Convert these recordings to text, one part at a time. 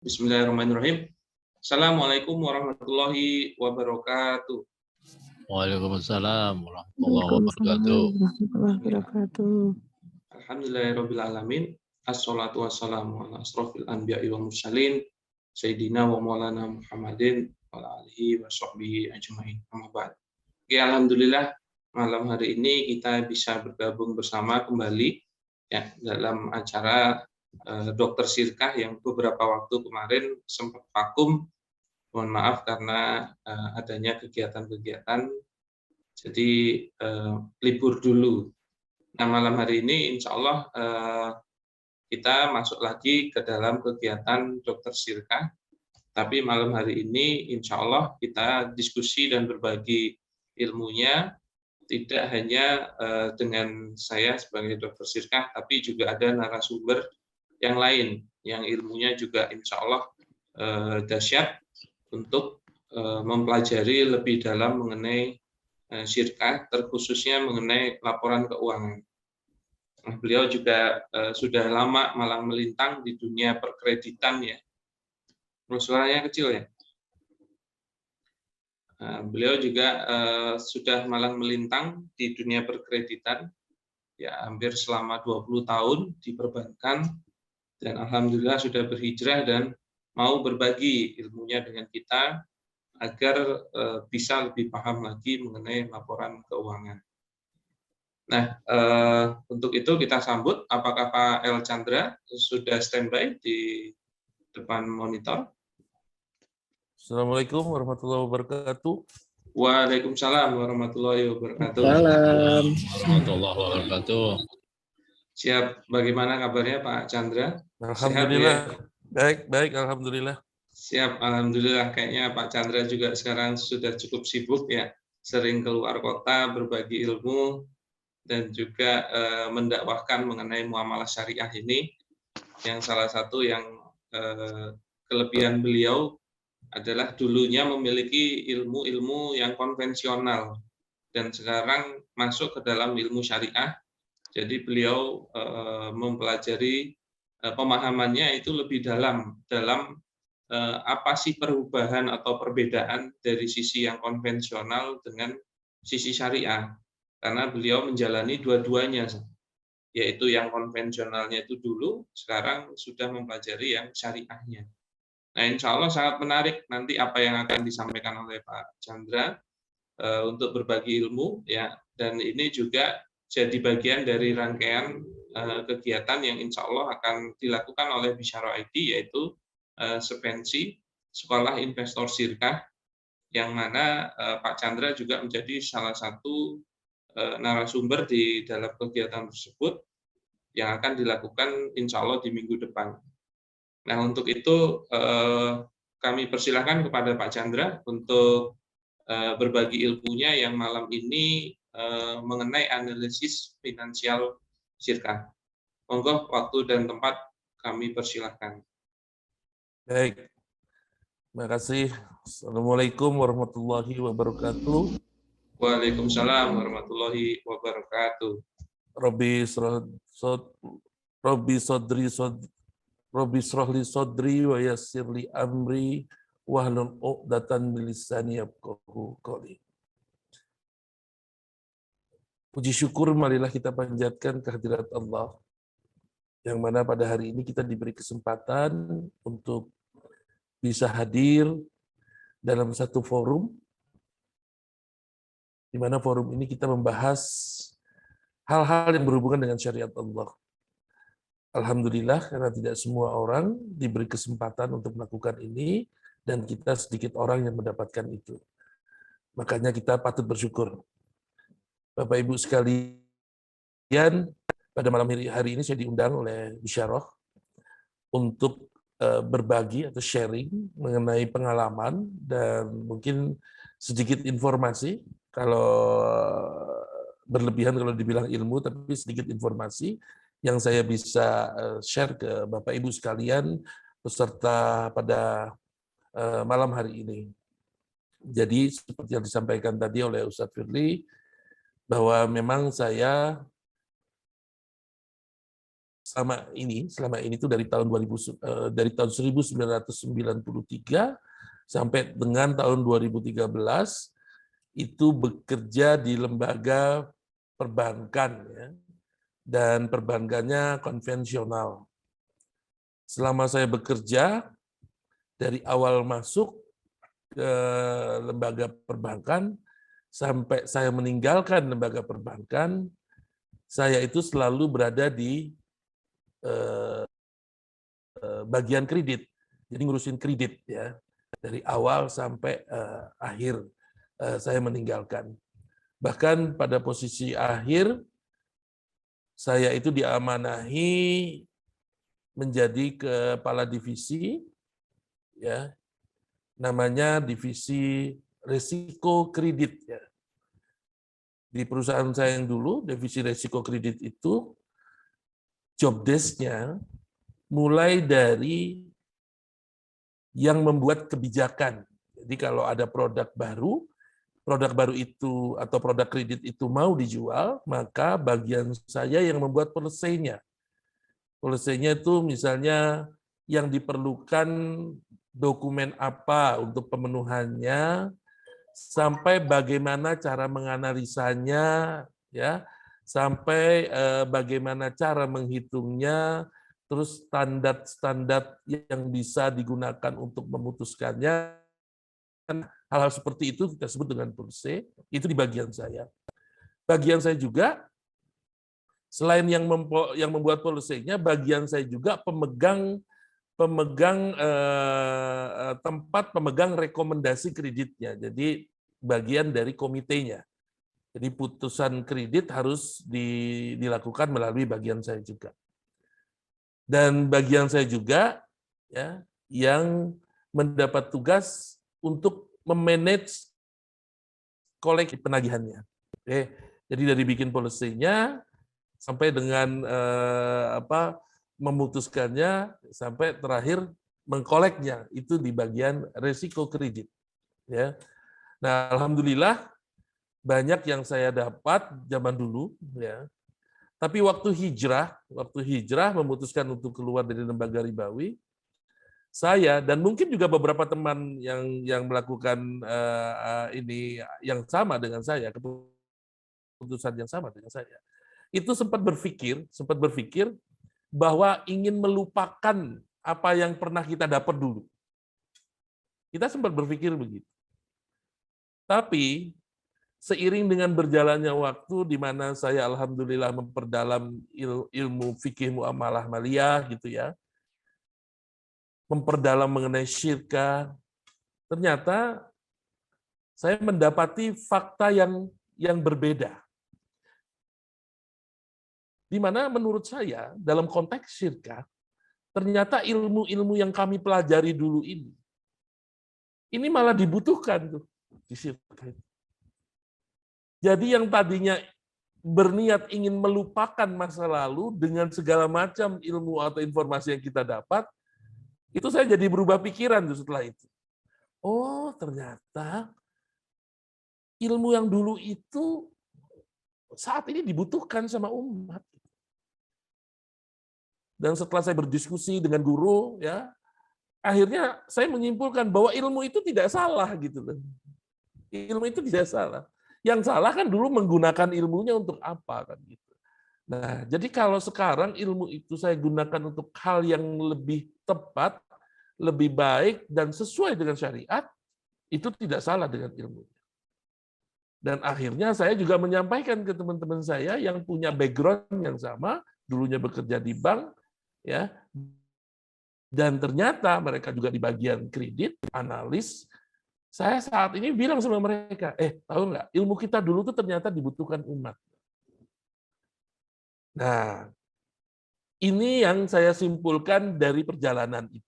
Bismillahirrahmanirrahim. Assalamualaikum warahmatullahi wabarakatuh. Waalaikumsalam warahmatullahi Waalaikumsalam wabarakatuh. warahmatullahi wabarakatuh. Alhamdulillahirrahmanirrahim. Assalatu wassalamu ala asrofil anbiya'i wa mursalin Sayyidina wa maulana Muhammadin wa ala alihi wa sahbihi ajma'in. Amma ba'd. Oke, alhamdulillah malam hari ini kita bisa bergabung bersama kembali ya dalam acara Dokter Sirkah yang beberapa waktu kemarin sempat vakum. Mohon maaf karena adanya kegiatan-kegiatan, jadi libur dulu. Nah, malam hari ini insya Allah kita masuk lagi ke dalam kegiatan Dokter Sirkah. Tapi malam hari ini insya Allah kita diskusi dan berbagi ilmunya, tidak hanya dengan saya sebagai Dokter Sirkah, tapi juga ada narasumber yang lain, yang ilmunya juga insya Allah dahsyat untuk mempelajari lebih dalam mengenai syirkah, terkhususnya mengenai laporan keuangan. Nah, beliau juga sudah lama malang melintang di dunia perkreditan ya. Suaranya kecil ya. Beliau juga sudah malang melintang di dunia perkreditan ya, hampir selama 20 tahun di perbankan, dan alhamdulillah sudah berhijrah dan mau berbagi ilmunya dengan kita agar bisa lebih paham lagi mengenai laporan keuangan. Nah, untuk itu kita sambut, apakah Pak El Chandra sudah standby di depan monitor? Assalamualaikum warahmatullahi wabarakatuh. Waalaikumsalam warahmatullahi wabarakatuh. Salam. Warahmatullahi wabarakatuh. Siap, bagaimana kabarnya Pak Chandra? Alhamdulillah. Sehat, ya? Baik, alhamdulillah. Siap, alhamdulillah. Kayaknya Pak Chandra juga sekarang sudah cukup sibuk ya, sering keluar kota berbagi ilmu dan juga mendakwahkan mengenai muamalah syariah ini. Yang salah satu yang kelebihan beliau adalah dulunya memiliki ilmu-ilmu yang konvensional dan sekarang masuk ke dalam ilmu syariah. Jadi beliau mempelajari pemahamannya itu lebih dalam apa sih perubahan atau perbedaan dari sisi yang konvensional dengan sisi syariah. Karena beliau menjalani dua-duanya, yaitu yang konvensionalnya itu dulu, sekarang sudah mempelajari yang syariahnya. Nah, insya Allah sangat menarik nanti apa yang akan disampaikan oleh Pak Chandra untuk berbagi ilmu ya, dan ini juga jadi bagian dari rangkaian kegiatan yang insya Allah akan dilakukan oleh Bisyara ID, yaitu sepensi Sekolah Investor Sirkah, yang mana Pak Chandra juga menjadi salah satu narasumber di dalam kegiatan tersebut yang akan dilakukan insya Allah di minggu depan. Nah, untuk itu kami persilahkan kepada Pak Chandra untuk berbagi ilmunya yang malam ini mengenai analisis finansial Sirkah. Monggo, waktu dan tempat kami persilahkan. Baik. Terima kasih. Assalamualaikum warahmatullahi wabarakatuh. Waalaikumsalam warahmatullahi wabarakatuh. Robbi shrahli sodri wa yassirli amri wahlul 'uqdatam min lisani yafqahu qawli. Puji syukur marilah kita panjatkan kehadirat Allah, yang mana pada hari ini kita diberi kesempatan untuk bisa hadir dalam satu forum, di mana forum ini kita membahas hal-hal yang berhubungan dengan syariat Allah. Alhamdulillah, karena tidak semua orang diberi kesempatan untuk melakukan ini, dan kita sedikit orang yang mendapatkan itu. Makanya kita patut bersyukur. Bapak Ibu sekalian, pada malam hari ini saya diundang oleh Bisyarah untuk berbagi atau sharing mengenai pengalaman dan mungkin sedikit informasi. Kalau berlebihan kalau dibilang ilmu, tapi sedikit informasi yang saya bisa share ke Bapak Ibu sekalian peserta pada malam hari ini. Jadi seperti yang disampaikan tadi oleh Ustadz Firly, bahwa memang saya selama ini itu dari tahun 1993 sampai dengan tahun 2013 itu bekerja di lembaga perbankan, ya, dan perbankannya konvensional. Selama saya bekerja dari awal masuk ke lembaga perbankan sampai saya meninggalkan lembaga perbankan, saya itu selalu berada di bagian kredit. Jadi ngurusin kredit, ya, dari awal sampai akhir saya meninggalkan. Bahkan pada posisi akhir saya itu diamanahi menjadi kepala divisi, ya, namanya divisi risiko kredit, ya. Di perusahaan saya yang dulu, divisi risiko kredit itu job desk-nya mulai dari yang membuat kebijakan. Jadi kalau ada produk baru itu atau produk kredit itu mau dijual, maka bagian saya yang membuat policy-nya. Policy-nya itu misalnya yang diperlukan dokumen apa untuk pemenuhannya, sampai bagaimana cara menganalisanya, ya, sampai bagaimana cara menghitungnya, terus standar-standar yang bisa digunakan untuk memutuskannya. Hal-hal seperti itu kita sebut dengan policy, itu di bagian saya. Bagian saya juga, selain yang membuat policy-nya, bagian saya juga pemegang tempat pemegang rekomendasi kreditnya. Jadi bagian dari komitenya. Jadi putusan kredit harus dilakukan melalui bagian saya juga. Dan bagian saya juga, ya, yang mendapat tugas untuk memanage koleksi penagihannya. Oke. Jadi dari bikin policy-nya sampai dengan memutuskannya sampai terakhir mengkoleknya, itu di bagian risiko kredit, ya. Nah, alhamdulillah banyak yang saya dapat zaman dulu, ya. Tapi waktu hijrah memutuskan untuk keluar dari lembaga ribawi, saya dan mungkin juga beberapa teman yang melakukan ini yang sama dengan saya, keputusan yang sama dengan saya, itu sempat berpikir bahwa ingin melupakan apa yang pernah kita dapat dulu. Kita sempat berpikir begitu. Tapi seiring dengan berjalannya waktu, di mana saya alhamdulillah memperdalam ilmu fikih muamalah maliyah, gitu ya, memperdalam mengenai syirka, ternyata saya mendapati fakta yang berbeda. Di mana menurut saya dalam konteks syirka, ternyata ilmu-ilmu yang kami pelajari dulu ini malah dibutuhkan tuh di syirka. Jadi yang tadinya berniat ingin melupakan masa lalu dengan segala macam ilmu atau informasi yang kita dapat, itu saya jadi berubah pikiran tuh setelah itu. Oh, ternyata ilmu yang dulu itu saat ini dibutuhkan sama umat. Dan setelah saya berdiskusi dengan guru, ya, akhirnya saya menyimpulkan bahwa ilmu itu tidak salah, gitu loh. Ilmu itu tidak salah. Yang salah kan dulu menggunakan ilmunya untuk apa, kan gitu. Nah, jadi kalau sekarang ilmu itu saya gunakan untuk hal yang lebih tepat, lebih baik dan sesuai dengan syariat, itu tidak salah dengan ilmu. Dan akhirnya saya juga menyampaikan ke teman-teman saya yang punya background yang sama, dulunya bekerja di bank, ya, dan ternyata mereka juga di bagian kredit, analis. Saya saat ini bilang sama mereka, tahu nggak, ilmu kita dulu tuh ternyata dibutuhkan umat. Nah, ini yang saya simpulkan dari perjalanan itu.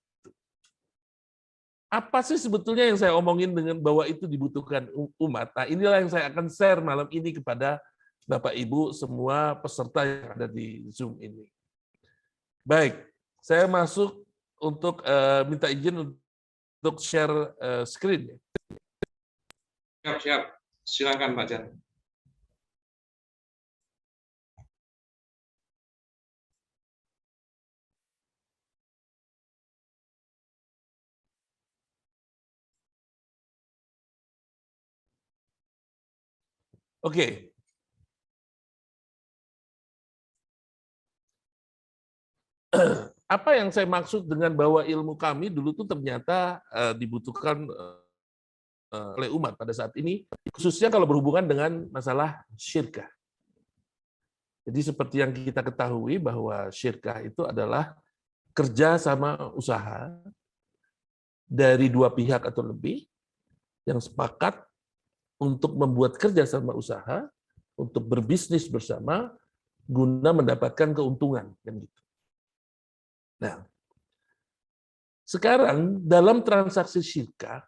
Apa sih sebetulnya yang saya omongin dengan bahwa itu dibutuhkan umat? Nah, inilah yang saya akan share malam ini kepada Bapak Ibu semua peserta yang ada di Zoom ini. Baik, saya masuk untuk minta izin untuk share screen. Siap. Silakan Pak Jan. Oke. Apa yang saya maksud dengan bahwa ilmu kami dulu tuh ternyata dibutuhkan oleh umat pada saat ini, khususnya kalau berhubungan dengan masalah syirkah. Jadi seperti yang kita ketahui bahwa syirkah itu adalah kerja sama usaha dari dua pihak atau lebih yang sepakat untuk membuat kerja sama usaha, untuk berbisnis bersama, guna mendapatkan keuntungan. Gitu. Nah, sekarang dalam transaksi syirkah,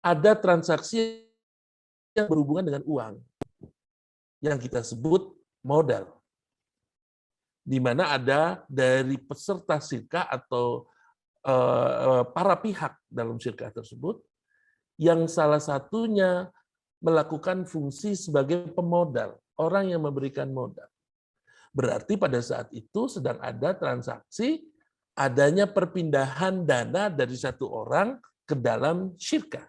ada transaksi yang berhubungan dengan uang, yang kita sebut modal. Di mana ada dari peserta syirkah atau para pihak dalam syirkah tersebut, yang salah satunya melakukan fungsi sebagai pemodal, orang yang memberikan modal. Berarti pada saat itu sedang ada transaksi, adanya perpindahan dana dari satu orang ke dalam syirkah.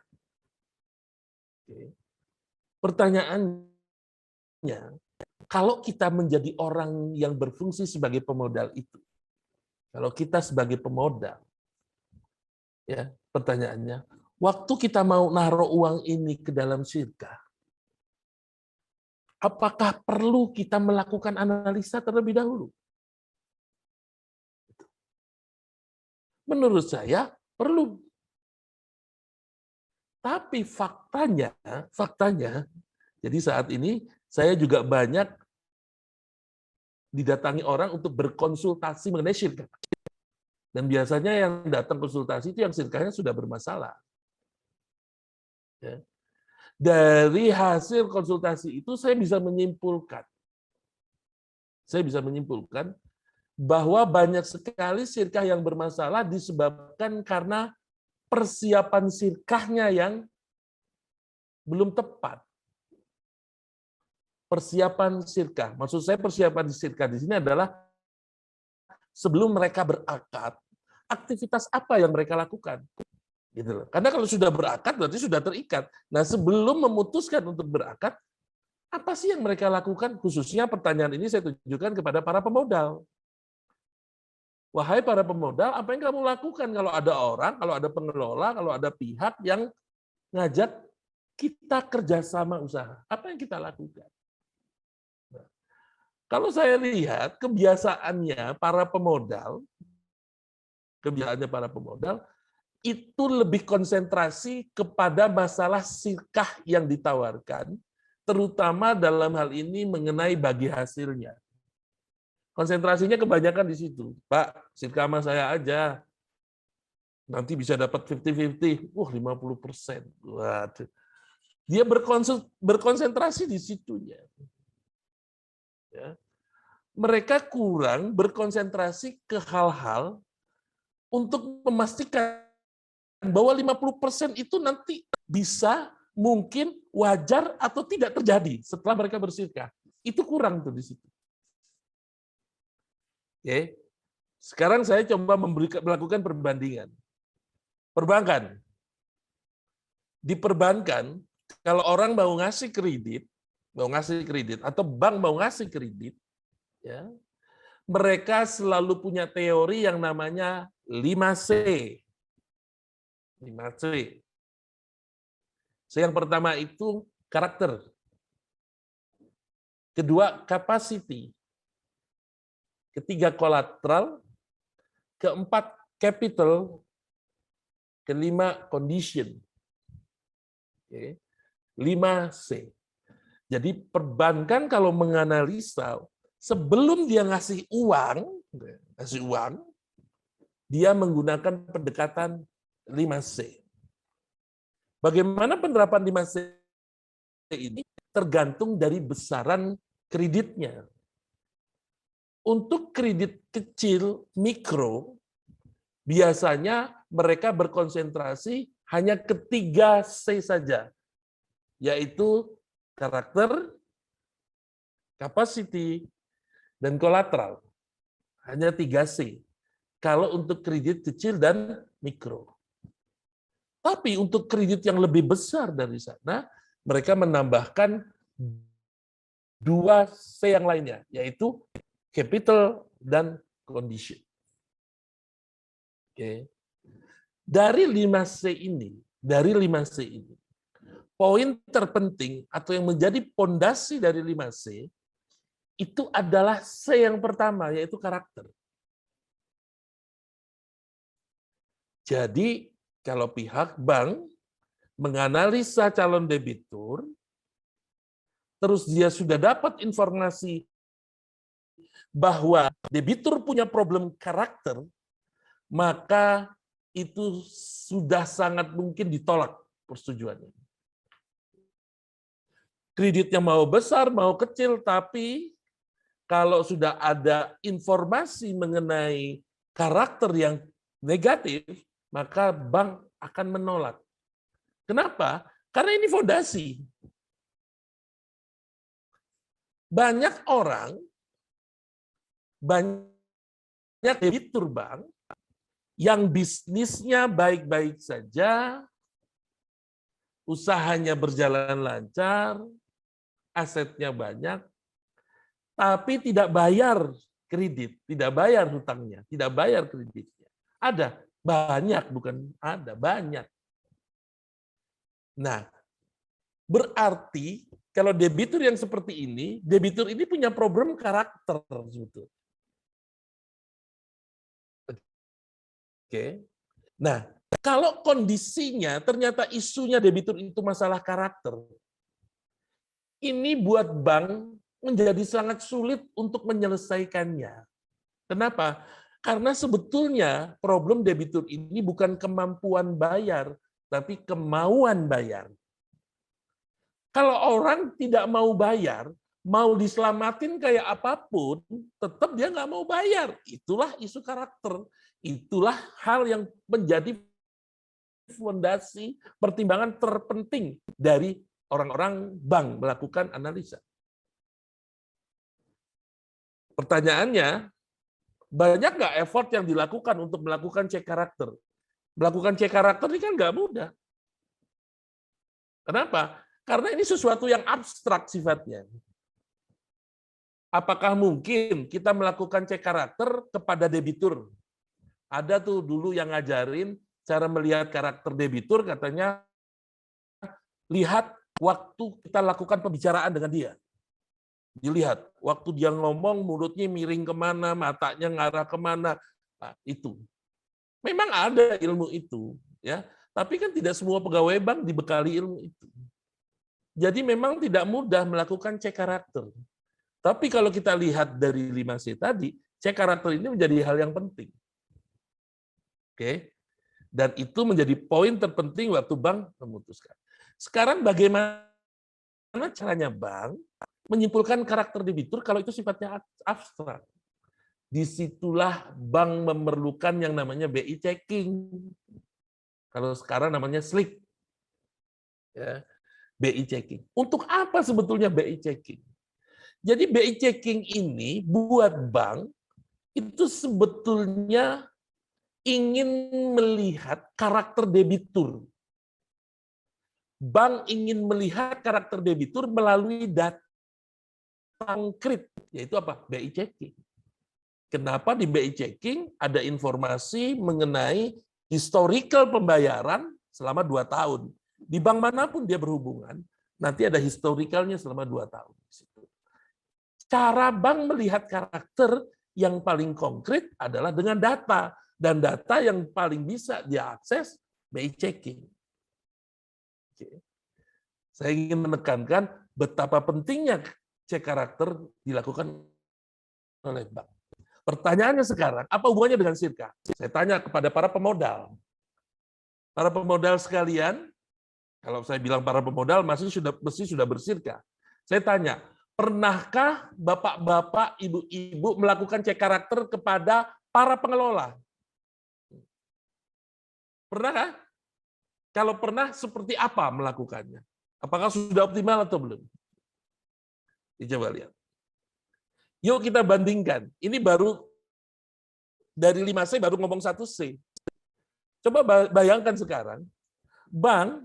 Pertanyaannya, kalau kita menjadi orang yang berfungsi sebagai pemodal itu, kalau kita sebagai pemodal, ya pertanyaannya, waktu kita mau naruh uang ini ke dalam syirkah, apakah perlu kita melakukan analisa terlebih dahulu? Menurut saya perlu. Tapi faktanya, jadi saat ini saya juga banyak didatangi orang untuk berkonsultasi mengenai syirkah. Dan biasanya yang datang konsultasi itu yang syirkahnya sudah bermasalah. Ya. Dari hasil konsultasi itu saya bisa menyimpulkan bahwa banyak sekali syirkah yang bermasalah disebabkan karena persiapan syirkahnya yang belum tepat. Persiapan syirkah, maksud saya persiapan syirkah di sini adalah sebelum mereka berakad, aktivitas apa yang mereka lakukan. Gitu loh. Karena kalau sudah berakad berarti sudah terikat. Nah, sebelum memutuskan untuk berakad, apa sih yang mereka lakukan? Khususnya pertanyaan ini saya tujukan kepada para pemodal. Wahai para pemodal, apa yang kamu lakukan kalau ada orang, kalau ada pengelola, kalau ada pihak yang ngajak kita kerjasama usaha? Apa yang kita lakukan? Nah, kalau saya lihat kebiasaannya para pemodal itu lebih konsentrasi kepada masalah syirkah yang ditawarkan, terutama dalam hal ini mengenai bagi hasilnya. Konsentrasinya kebanyakan di situ. Pak, syirkah sama saya aja. Nanti bisa dapat 50-50. 50%. Waduh. Dia berkonsentrasi di situnya. Ya. Mereka kurang berkonsentrasi ke hal-hal untuk memastikan bahwa 50% itu nanti bisa, mungkin, wajar, atau tidak terjadi setelah mereka bersyirkah. Itu kurang tuh di situ. Oke. Sekarang saya coba melakukan perbandingan. Perbankan. Di perbankan, kalau orang mau ngasih kredit atau bank mau ngasih kredit, ya, mereka selalu punya teori yang namanya 5C. 5C. Yang pertama itu karakter. Kedua, capacity. Ketiga, collateral. Keempat, capital. Kelima, condition. Oke. 5C. Jadi perbankan kalau menganalisa, sebelum dia ngasih uang, dia menggunakan pendekatan 5C. Bagaimana penerapan 5C ini tergantung dari besaran kreditnya. Untuk kredit kecil, mikro, biasanya mereka berkonsentrasi hanya ketiga C saja, yaitu karakter, capacity, dan collateral. Hanya 3C. Kalau untuk kredit kecil dan mikro. Tapi untuk kredit yang lebih besar dari sana, mereka menambahkan dua C yang lainnya, yaitu capital dan condition. Oke. Dari 5C ini, poin terpenting atau yang menjadi pondasi dari 5C itu adalah C yang pertama, yaitu karakter. Jadi, kalau pihak bank menganalisa calon debitur, terus dia sudah dapat informasi bahwa debitur punya problem karakter, maka itu sudah sangat mungkin ditolak persetujuannya. Kreditnya mau besar, mau kecil, tapi kalau sudah ada informasi mengenai karakter yang negatif, maka bank akan menolak. Kenapa? Karena ini fondasi. Banyak orang, banyak debitur bank yang bisnisnya baik-baik saja, usahanya berjalan lancar, asetnya banyak, tapi tidak bayar kredit, tidak bayar hutangnya, tidak bayar kreditnya. Ada, banyak, bukan ada, banyak. Nah, berarti kalau debitur yang seperti ini, debitur ini punya problem karakter. Oke. Nah, kalau kondisinya ternyata isunya debitur itu masalah karakter, ini buat bank menjadi sangat sulit untuk menyelesaikannya. Kenapa? Karena sebetulnya problem debitur ini bukan kemampuan bayar, tapi kemauan bayar. Kalau orang tidak mau bayar, mau diselamatin kayak apapun, tetap dia nggak mau bayar. Itulah isu karakter. Itulah hal yang menjadi fondasi pertimbangan terpenting dari orang-orang bank melakukan analisa. Pertanyaannya, banyak nggak effort yang dilakukan untuk melakukan cek karakter? Melakukan cek karakter ini kan nggak mudah. Kenapa? Karena ini sesuatu yang abstrak sifatnya. Apakah mungkin kita melakukan cek karakter kepada debitur? Ada tuh dulu yang ngajarin cara melihat karakter debitur, katanya lihat waktu kita lakukan pembicaraan dengan dia. Dilihat, waktu dia ngomong mulutnya miring kemana, matanya ngarah kemana, nah, itu. Memang ada ilmu itu, ya. Tapi kan tidak semua pegawai bank dibekali ilmu itu. Jadi memang tidak mudah melakukan cek karakter. Tapi kalau kita lihat dari 5C tadi, cek karakter ini menjadi hal yang penting. Oke. Dan itu menjadi poin terpenting waktu bank memutuskan. Sekarang bagaimana caranya bank menyimpulkan karakter debitur kalau itu sifatnya abstrak? Disitulah bank memerlukan yang namanya BI checking. Kalau sekarang namanya SLIC. Ya. BI checking. Untuk apa sebetulnya BI checking? Jadi BI checking ini buat bank itu sebetulnya ingin melihat karakter debitur. Bank ingin melihat karakter debitur melalui data konkret, yaitu apa? BI checking. Kenapa di BI checking ada informasi mengenai historical pembayaran selama 2 tahun. Di bank manapun dia berhubungan, nanti ada historicalnya selama 2 tahun. Cara bank melihat karakter yang paling konkret adalah dengan data. Dan data yang paling bisa diakses BI checking. Saya ingin menekankan betapa pentingnya cek karakter dilakukan oleh bank. Pertanyaannya sekarang, apa hubungannya dengan Sirka? Saya tanya kepada para pemodal. Para pemodal sekalian, kalau saya bilang para pemodal, mesti sudah bersirka. Saya tanya, pernahkah bapak-bapak, ibu-ibu melakukan cek karakter kepada para pengelola? Pernah? Kalau pernah, seperti apa melakukannya? Apakah sudah optimal atau belum? Coba lihat. Yuk kita bandingkan. Ini baru dari 5C baru ngomong 1C. Coba bayangkan sekarang, bank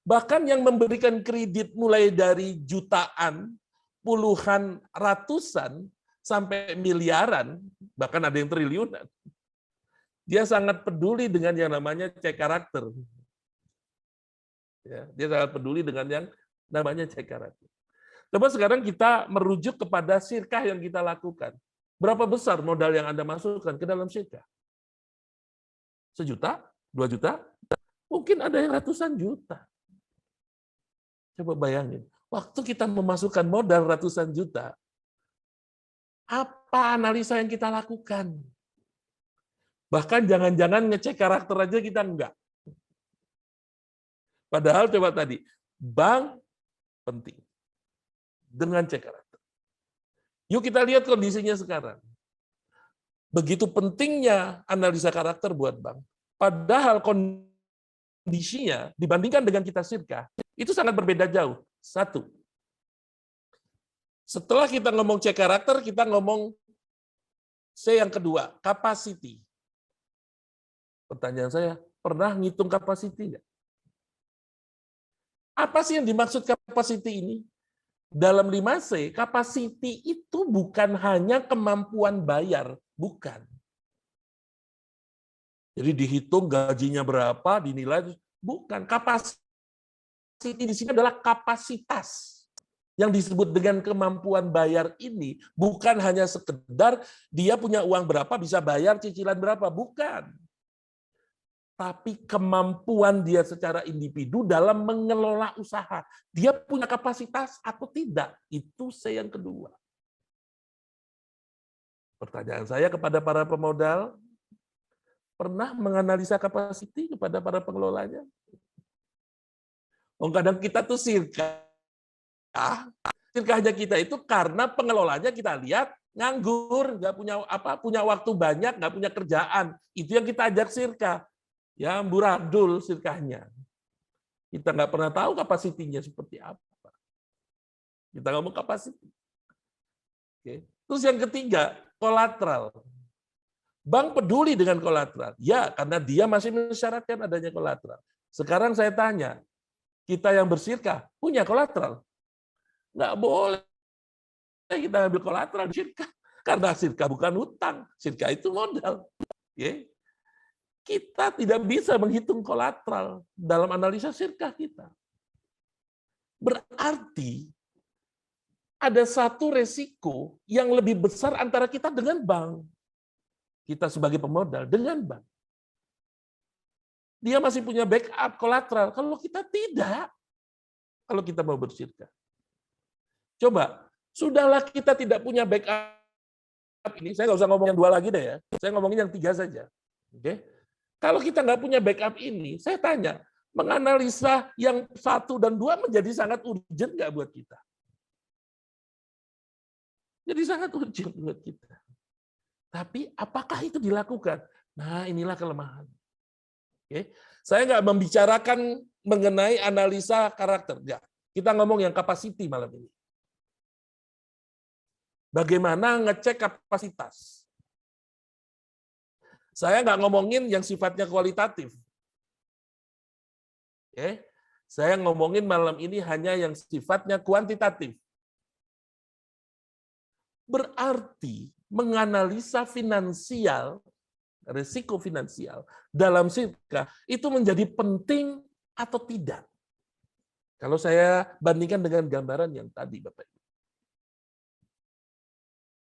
Bahkan yang memberikan kredit mulai dari jutaan, puluhan, ratusan, sampai miliaran, bahkan ada yang triliunan. Dia sangat peduli dengan yang namanya cek karakter. Ya, dia sangat peduli dengan yang namanya cek karakter. Coba sekarang kita merujuk kepada sirkah yang kita lakukan. Berapa besar modal yang Anda masukkan ke dalam sirkah? 1 juta? 2 juta? Mungkin ada yang ratusan juta. Coba bayangin, waktu kita memasukkan modal ratusan juta, apa analisa yang kita lakukan? Bahkan jangan-jangan ngecek karakter aja kita enggak. Padahal coba tadi, bank penting. Dengan cek karakter. Yuk kita lihat kondisinya sekarang. Begitu pentingnya analisa karakter buat bank. Padahal kondisinya dibandingkan dengan kita sirkah, itu sangat berbeda jauh. 1. Setelah kita ngomong cek karakter, kita ngomong C yang kedua, capacity. Pertanyaan saya, pernah ngitung capacity nggak? Apa sih yang dimaksud capacity ini? Dalam 5C, capacity itu bukan hanya kemampuan bayar, bukan. Jadi dihitung gajinya berapa, dinilai, bukan. Capacity di sini adalah kapasitas. Yang disebut dengan kemampuan bayar ini bukan hanya sekedar dia punya uang berapa, bisa bayar cicilan berapa, bukan. Tapi kemampuan dia secara individu dalam mengelola usaha. Dia punya kapasitas atau tidak? Itu C yang kedua. Pertanyaan saya kepada para pemodal, pernah menganalisa capacity kepada para pengelolanya? Kadang kita tuh sirkah. Sirkahnya kita itu karena pengelolanya kita lihat nganggur, nggak punya waktu banyak, nggak punya kerjaan. Itu yang kita ajak sirkah. Ya, amburadul sirkahnya. Kita nggak pernah tahu kapasitinya seperti apa. Kita ngomong kapasiti. Oke. Terus yang ketiga, kolateral. Bank peduli dengan kolateral. Ya, karena dia masih mensyaratkan adanya kolateral. Sekarang saya tanya, kita yang bersirkah punya kolateral? Nggak boleh kita ambil kolateral di sirkah. Karena sirkah bukan hutang. Sirkah itu modal. Oke. Kita tidak bisa menghitung kolateral dalam analisa sirkah kita. Berarti ada satu resiko yang lebih besar antara kita dengan bank. Kita sebagai pemodal dengan bank. Dia masih punya backup kolateral. Kalau kita tidak. Kalau kita mau bersirkah. Coba, sudahlah kita tidak punya backup ini. Saya nggak usah ngomong yang 2 lagi deh ya. Saya ngomongin yang 3 saja. Oke? Kalau kita nggak punya backup ini, saya tanya, menganalisa yang 1 dan 2 menjadi sangat urgent nggak buat kita? Jadi sangat urgent buat kita. Tapi apakah itu dilakukan? Nah, inilah kelemahan. Oke. Saya nggak membicarakan mengenai analisa karakter. Nggak. Kita ngomong yang capacity malam ini. Bagaimana ngecek kapasitas? Saya nggak ngomongin yang sifatnya kualitatif. Oke. Saya ngomongin malam ini hanya yang sifatnya kuantitatif. Berarti menganalisa finansial, risiko finansial dalam sirkah itu menjadi penting atau tidak? Kalau saya bandingkan dengan gambaran yang tadi, Bapak Ibu.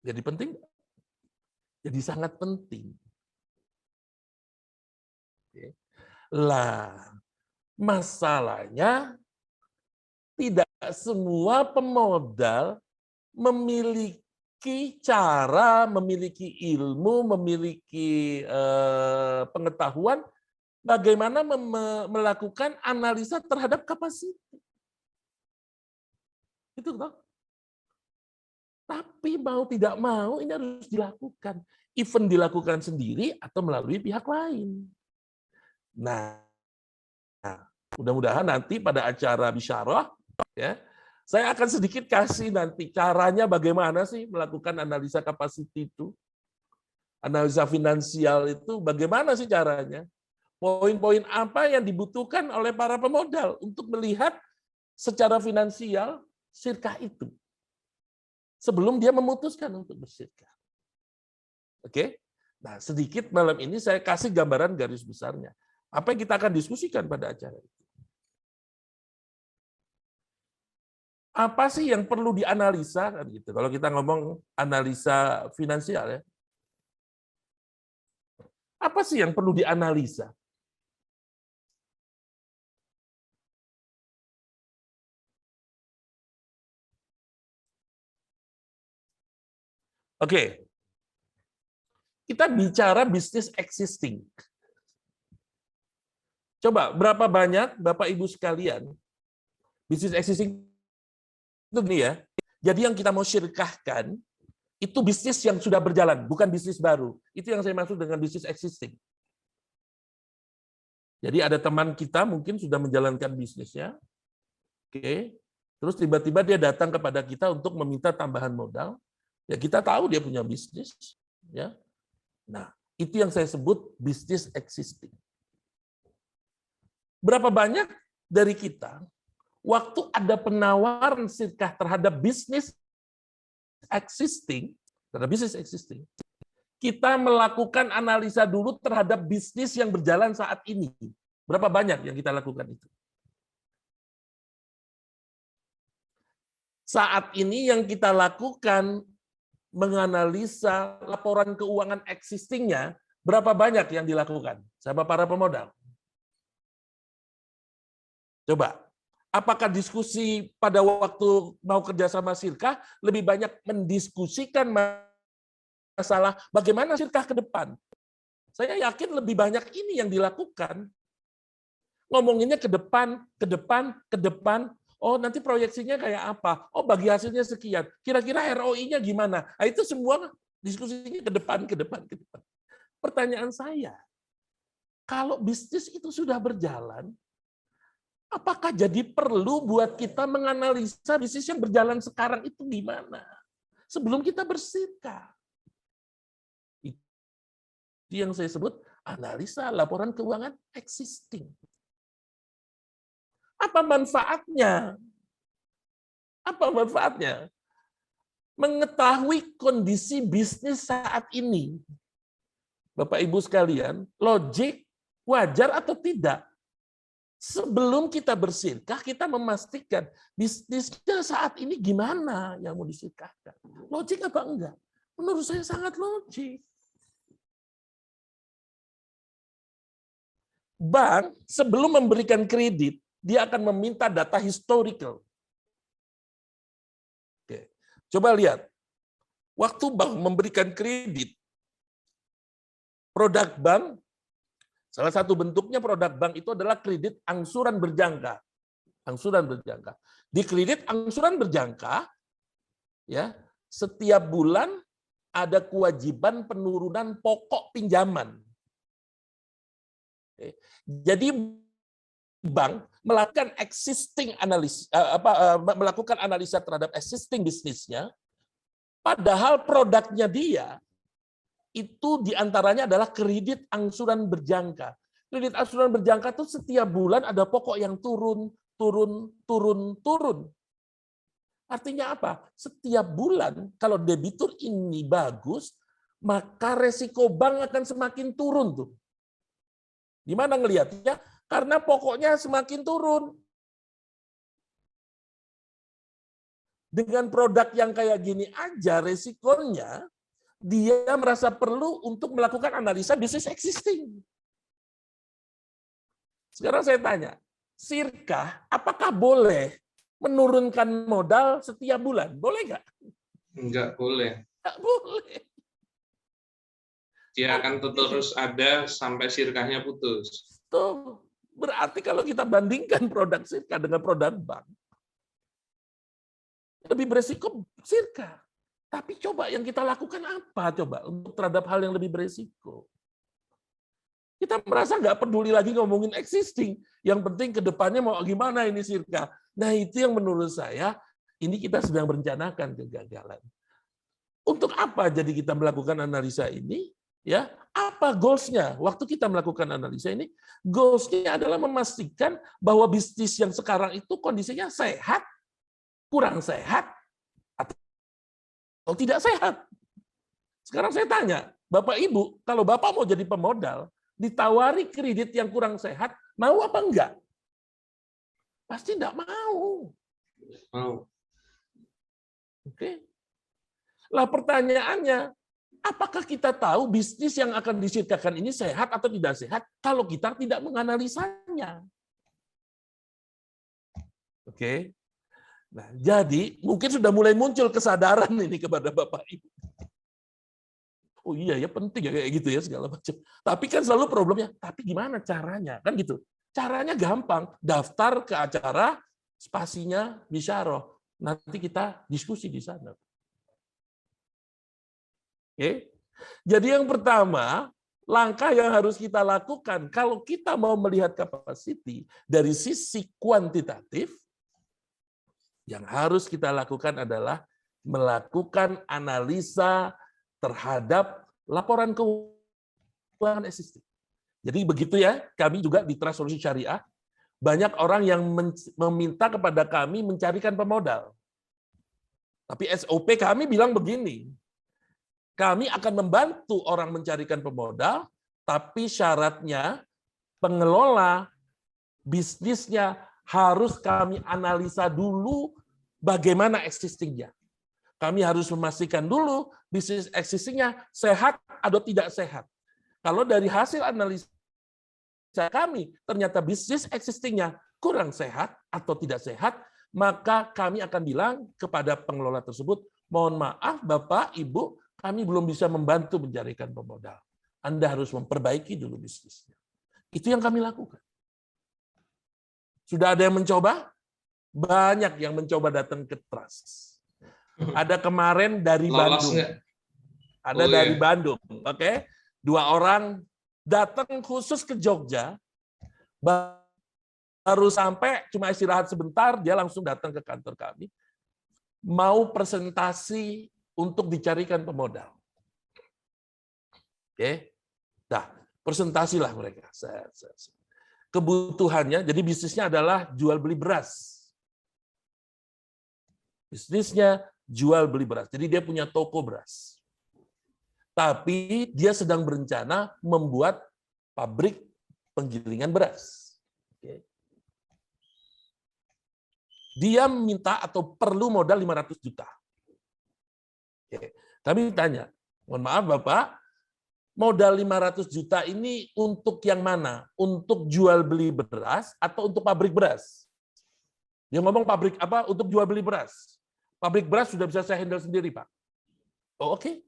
Jadi penting? Jadi sangat penting. Lah, masalahnya tidak semua pemodal memiliki cara, memiliki ilmu, memiliki pengetahuan bagaimana melakukan analisa terhadap kapasitas. Itu toh. Tapi mau tidak mau ini harus dilakukan. Even dilakukan sendiri atau melalui pihak lain. Nah, mudah-mudahan nanti pada acara bisyarah, ya, saya akan sedikit kasih nanti caranya bagaimana sih melakukan analisa kapasiti itu, analisa finansial itu bagaimana sih caranya. Poin-poin apa yang dibutuhkan oleh para pemodal untuk melihat secara finansial syirkah itu sebelum dia memutuskan untuk bersyirkah. Oke? Nah, sedikit malam ini saya kasih gambaran garis besarnya. Apa yang kita akan diskusikan pada acara itu? Apa sih yang perlu dianalisa kan gitu. Kalau kita ngomong analisa finansial ya. Apa sih yang perlu dianalisa? Oke. Kita bicara bisnis existing. Coba berapa banyak Bapak Ibu sekalian bisnis existing itu nih ya. Jadi yang kita mau syirkahkan itu bisnis yang sudah berjalan, bukan bisnis baru. Itu yang saya maksud dengan bisnis existing. Jadi ada teman kita mungkin sudah menjalankan bisnisnya. Oke. Terus tiba-tiba dia datang kepada kita untuk meminta tambahan modal. Ya kita tahu dia punya bisnis, ya. Nah, itu yang saya sebut bisnis existing. Berapa banyak dari kita waktu ada penawaran syirkah terhadap bisnis existing, kita melakukan analisa dulu terhadap bisnis yang berjalan saat ini. Berapa banyak yang kita lakukan itu? Saat ini yang kita lakukan menganalisa laporan keuangan existing-nya, berapa banyak yang dilakukan sama para pemodal? Coba, apakah diskusi pada waktu mau kerjasama syirkah lebih banyak mendiskusikan masalah bagaimana syirkah ke depan? Saya yakin lebih banyak ini yang dilakukan. Ngomonginnya ke depan, ke depan, ke depan. Oh, nanti proyeksinya kayak apa? Oh, bagi hasilnya sekian. Kira-kira ROI-nya gimana? Nah, itu semua diskusinya ke depan, ke depan, ke depan. Pertanyaan saya, kalau bisnis itu sudah berjalan, apakah jadi perlu buat kita menganalisa bisnis yang berjalan sekarang itu gimana? Sebelum kita bersyirkah. Itu yang saya sebut analisa laporan keuangan existing. Apa manfaatnya? Apa manfaatnya? Mengetahui kondisi bisnis saat ini. Bapak Ibu sekalian, logik wajar atau tidak? Sebelum kita bersyirkah, kita memastikan bisnisnya saat ini gimana yang mau disyirkahkan. Logik apa enggak? Menurut saya sangat logik. Bank sebelum memberikan kredit, dia akan meminta data historical. Oke. Coba lihat. Waktu bank memberikan kredit, produk bank, salah satu bentuknya produk bank itu adalah kredit angsuran berjangka. Angsuran berjangka. Di kredit angsuran berjangka, ya, setiap bulan ada kewajiban penurunan pokok pinjaman. Oke. Jadi bank melakukan melakukan analisa terhadap existing bisnisnya, padahal produknya dia itu diantaranya adalah kredit angsuran berjangka. Kredit angsuran berjangka itu setiap bulan ada pokok yang turun. Artinya apa? Setiap bulan kalau debitur ini bagus, maka resiko bank akan semakin turun tuh. Gimana ngelihatnya? Karena pokoknya semakin turun. Dengan produk yang kayak gini aja resikonya, dia merasa perlu untuk melakukan analisa bisnis existing. Sekarang saya tanya, syirkah apakah boleh menurunkan modal setiap bulan? Boleh nggak? Enggak boleh. Nggak boleh. Dia akan terus ada sampai syirkahnya putus. Tuh, berarti kalau kita bandingkan produk syirkah dengan produk bank, lebih beresiko syirkah. Tapi coba yang kita lakukan apa coba untuk terhadap hal yang lebih beresiko? Kita merasa nggak peduli lagi ngomongin existing. Yang penting ke depannya mau gimana ini syirkah. Nah itu yang menurut saya, ini kita sedang merencanakan kegagalan. Untuk apa jadi kita melakukan analisa ini? Ya, apa goals-nya? Waktu kita melakukan analisa ini, goals-nya adalah memastikan bahwa bisnis yang sekarang itu kondisinya sehat, kurang sehat, atau tidak sehat. Sekarang saya tanya, Bapak Ibu, kalau Bapak mau jadi pemodal, ditawari kredit yang kurang sehat, mau apa enggak? Pasti enggak mau. Mau. Oke. Lah pertanyaannya, apakah kita tahu bisnis yang akan disirkakan ini sehat atau tidak sehat kalau kita tidak menganalisanya? Oke. Nah, jadi mungkin sudah mulai muncul kesadaran ini kepada Bapak Ibu. Oh iya ya, penting ya kayak gitu ya segala macam. Tapi kan selalu problemnya, tapi gimana caranya? Kan gitu. Caranya gampang, daftar ke acara spasinya bisyarah. Nanti kita diskusi di sana. Oke. Jadi yang pertama, langkah yang harus kita lakukan kalau kita mau melihat capacity dari sisi kuantitatif, yang harus kita lakukan adalah melakukan analisa terhadap laporan keuangan existing. Jadi begitu ya, kami juga di Trust Solution Syariah, banyak orang yang meminta kepada kami mencarikan pemodal. Tapi SOP kami bilang begini, kami akan membantu orang mencarikan pemodal, tapi syaratnya pengelola bisnisnya harus kami analisa dulu bagaimana existingnya. Kami harus memastikan dulu bisnis existingnya sehat atau tidak sehat. Kalau dari hasil analisa kami ternyata bisnis existingnya kurang sehat atau tidak sehat, maka kami akan bilang kepada pengelola tersebut, mohon maaf Bapak, Ibu, kami belum bisa membantu mencarikan pemodal. Anda harus memperbaiki dulu bisnisnya. Itu yang kami lakukan. Sudah ada yang mencoba? Banyak yang mencoba datang ke Trust. Ada kemarin dari Lolos Bandung. nggak? Ada Oh, dari iya. Bandung. Oke. 2 orang datang khusus ke Jogja. Baru sampai cuma istirahat sebentar, dia langsung datang ke kantor kami. Mau presentasi untuk dicarikan pemodal. Oke. Nah, presentasilah mereka. Kebutuhannya, jadi bisnisnya adalah jual beli beras. Bisnisnya jual beli beras. Jadi dia punya toko beras. Tapi dia sedang berencana membuat pabrik penggilingan beras. Oke. Dia minta atau perlu modal 500 juta. Oke. Kami tanya, mohon maaf Bapak, modal 500 juta ini untuk yang mana? Untuk jual beli beras atau untuk pabrik beras? Dia ngomong pabrik apa? Untuk jual beli beras. Pabrik beras sudah bisa saya handle sendiri, Pak. Oh, oke.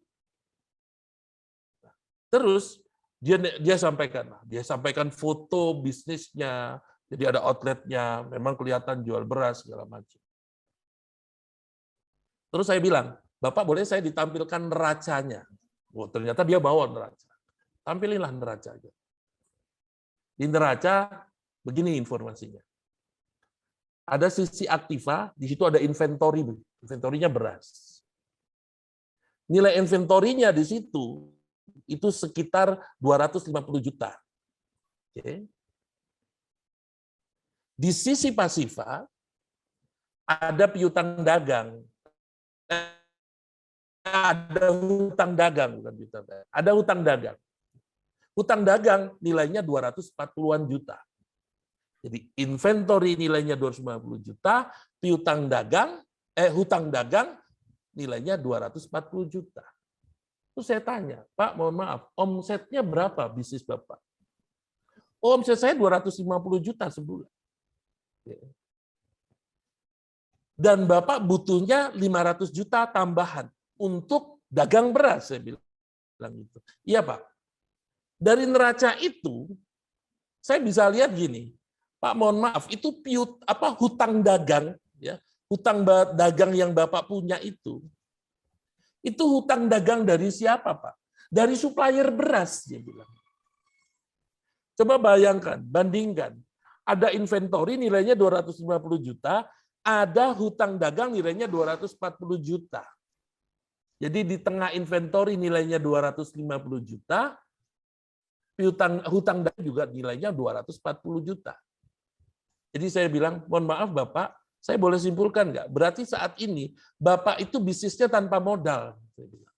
Terus dia sampaikan foto bisnisnya, jadi ada outletnya, memang kelihatan jual beras segala macam. Terus saya bilang, Bapak boleh saya ditampilkan neracanya? Oh, ternyata dia bawa neraca. Tampililah neraca. Di neraca begini informasinya. Ada sisi aktiva, di situ ada inventory, inventorinya beras. Nilai inventorinya di situ itu sekitar 250 juta. Oke. Di sisi pasifa ada piutang dagang. Ada hutang dagang, bukan piutang dagang. Ada hutang dagang. Hutang dagang nilainya 240-an juta. Jadi inventory nilainya 250 juta, piutang dagang, hutang dagang nilainya 240 juta. Terus saya tanya, Pak, mohon maaf, omsetnya berapa bisnis Bapak? Oh, omset saya 250 juta sebulan. Dan Bapak butuhnya 500 juta tambahan untuk dagang beras, saya bilang gitu. Iya, Pak. Dari neraca itu, saya bisa lihat gini, Pak, mohon maaf, itu hutang dagang, ya, hutang dagang yang Bapak punya itu hutang dagang dari siapa, Pak? Dari supplier beras, dia bilang. Coba bayangkan, bandingkan, ada inventory nilainya 250 juta, ada hutang dagang nilainya 240 juta. Jadi di tengah inventory nilainya 250 juta, hutang juga nilainya 240 juta. Jadi saya bilang, mohon maaf Bapak, saya boleh simpulkan nggak? Berarti saat ini Bapak itu bisnisnya tanpa modal. Saya bilang.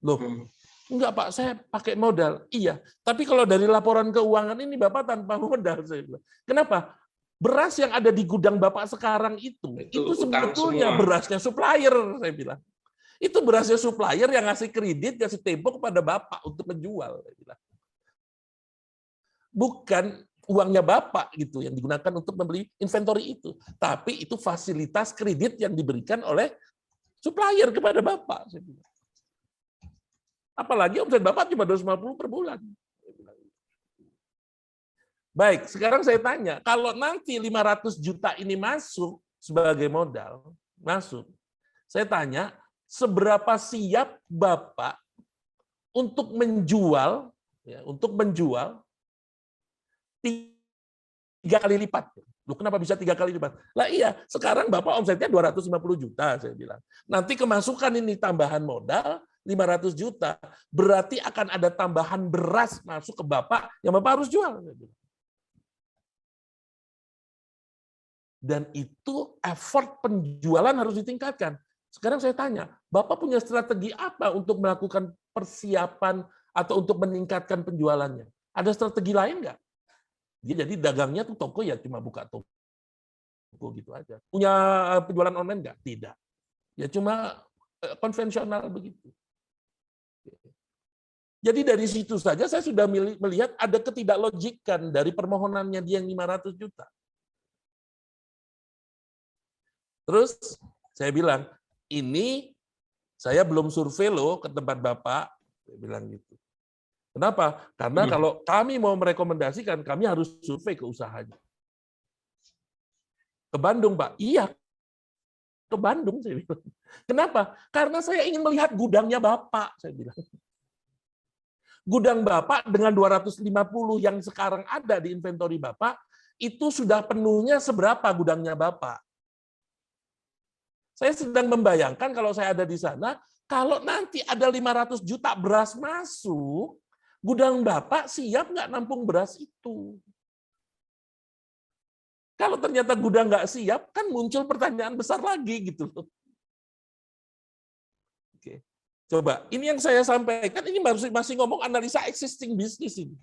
Loh, enggak Pak, saya pakai modal. Iya, tapi kalau dari laporan keuangan ini Bapak tanpa modal. Saya bilang. Kenapa? Beras yang ada di gudang Bapak sekarang itu sebetulnya berasnya supplier, saya bilang. Itu berasnya supplier yang ngasih kredit, ngasih tempo kepada Bapak untuk menjual. Bukan uangnya Bapak gitu yang digunakan untuk membeli inventory itu. Tapi itu fasilitas kredit yang diberikan oleh supplier kepada Bapak. Apalagi omset Bapak cuma 250 per bulan. Baik, sekarang saya tanya, kalau nanti 500 juta ini masuk sebagai modal, saya tanya, seberapa siap Bapak untuk menjual, 3 kali lipat. Loh, kenapa bisa 3 kali lipat? Lah iya, sekarang Bapak omsetnya 250 juta, saya bilang. Nanti kemasukan ini tambahan modal 500 juta, berarti akan ada tambahan beras masuk ke Bapak yang Bapak harus jual. Dan itu effort penjualan harus ditingkatkan. Sekarang saya tanya, Bapak punya strategi apa untuk melakukan persiapan atau untuk meningkatkan penjualannya? Ada strategi lain nggak? Jadi dagangnya tuh toko ya cuma buka toko gitu aja. Punya penjualan online nggak? Tidak. Ya cuma konvensional begitu. Jadi dari situ saja saya sudah melihat ada ketidaklogikan dari permohonannya dia yang 500 juta. Terus saya bilang, ini saya belum survei loh ke tempat Bapak. Saya bilang gitu. Kenapa? Karena kalau kami mau merekomendasikan, kami harus survei ke usahanya. Ke Bandung, Pak? Iya, ke Bandung, saya bilang. Kenapa? Karena saya ingin melihat gudangnya Bapak, saya bilang. Gudang Bapak dengan 250 yang sekarang ada di inventory Bapak, itu sudah penuhnya seberapa gudangnya Bapak? Saya sedang membayangkan kalau saya ada di sana, kalau nanti ada 500 juta beras masuk, gudang Bapak siap nggak nampung beras itu? Kalau ternyata gudang nggak siap, kan muncul pertanyaan besar lagi gitu loh. Oke. Coba, ini yang saya sampaikan, ini masih ngomong analisa existing business ini.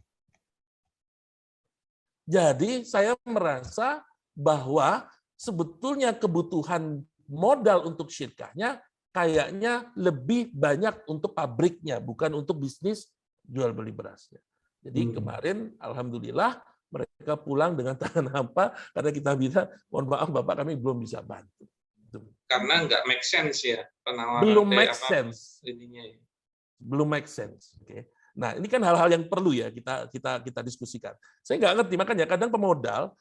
Jadi saya merasa bahwa sebetulnya kebutuhan modal untuk syirkahnya kayaknya lebih banyak untuk pabriknya, bukan untuk bisnis jual beli berasnya. Jadi kemarin alhamdulillah mereka pulang dengan tangan hampa karena kita bilang, mohon maaf Bapak kami belum bisa bantu. Karena nggak make sense ya penawaran. Belum make sense. Ininya ya. Belum make sense. Oke. Nah ini kan hal-hal yang perlu ya kita diskusikan. Saya nggak ngerti makanya kadang pemodal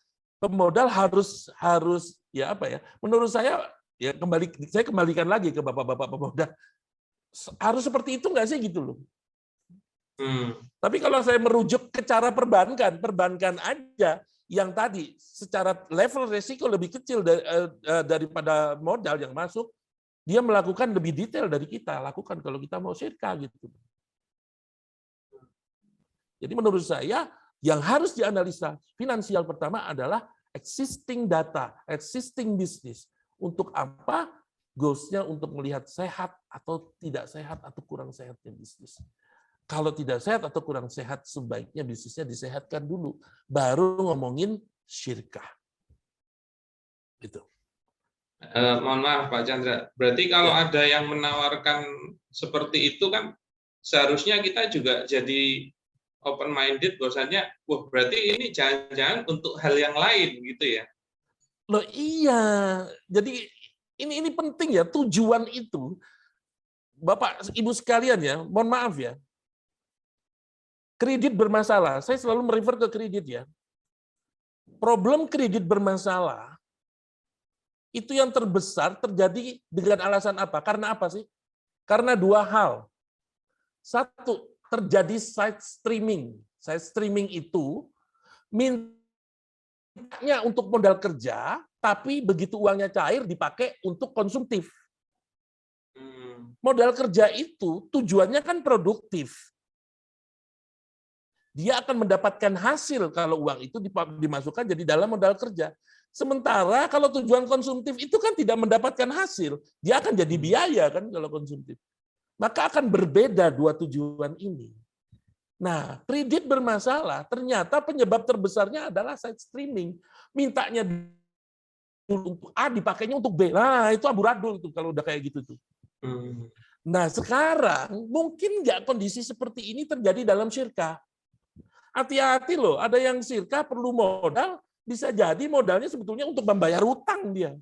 harus ya apa ya? Menurut saya ya saya kembalikan lagi ke bapak-bapak pemodal. Harus seperti itu nggak sih gitu loh. Tapi kalau saya merujuk ke cara perbankan aja yang tadi secara level resiko lebih kecil daripada modal yang masuk, dia melakukan lebih detail dari kita lakukan kalau kita mau syirkah gitu. Jadi menurut saya yang harus dianalisa finansial pertama adalah existing data, existing business. Untuk apa? Goals-nya untuk melihat sehat atau tidak sehat atau kurang sehatnya bisnis. Kalau tidak sehat atau kurang sehat, sebaiknya bisnisnya disehatkan dulu. Baru ngomongin syirkah. Gitu. Mohon maaf Pak Chandra, berarti kalau ada yang menawarkan seperti itu kan seharusnya kita juga jadi open minded bahwasanya wah berarti ini jangan-jangan untuk hal yang lain gitu ya. Loh iya. Jadi ini penting ya tujuan itu. Bapak Ibu sekalian ya, mohon maaf ya. Kredit bermasalah, saya selalu merefer ke kredit ya. Problem kredit bermasalah itu yang terbesar terjadi dengan alasan apa? Karena apa sih? Karena 2 hal. 1, terjadi side streaming. Side streaming itu mintanya untuk modal kerja, tapi begitu uangnya cair dipakai untuk konsumtif. Modal kerja itu tujuannya kan produktif. Dia akan mendapatkan hasil kalau uang itu dimasukkan jadi dalam modal kerja. Sementara kalau tujuan konsumtif itu kan tidak mendapatkan hasil, dia akan jadi biaya kan kalau konsumtif. Maka akan berbeda dua tujuan ini. Nah, kredit bermasalah, ternyata penyebab terbesarnya adalah side streaming. Mintanya untuk A, dipakainya untuk B. Nah, itu amburadul itu kalau udah kayak gitu tuh. Nah, sekarang mungkin nggak kondisi seperti ini terjadi dalam syirkah. Hati-hati loh, ada yang syirkah perlu modal, bisa jadi modalnya sebetulnya untuk membayar utang dia.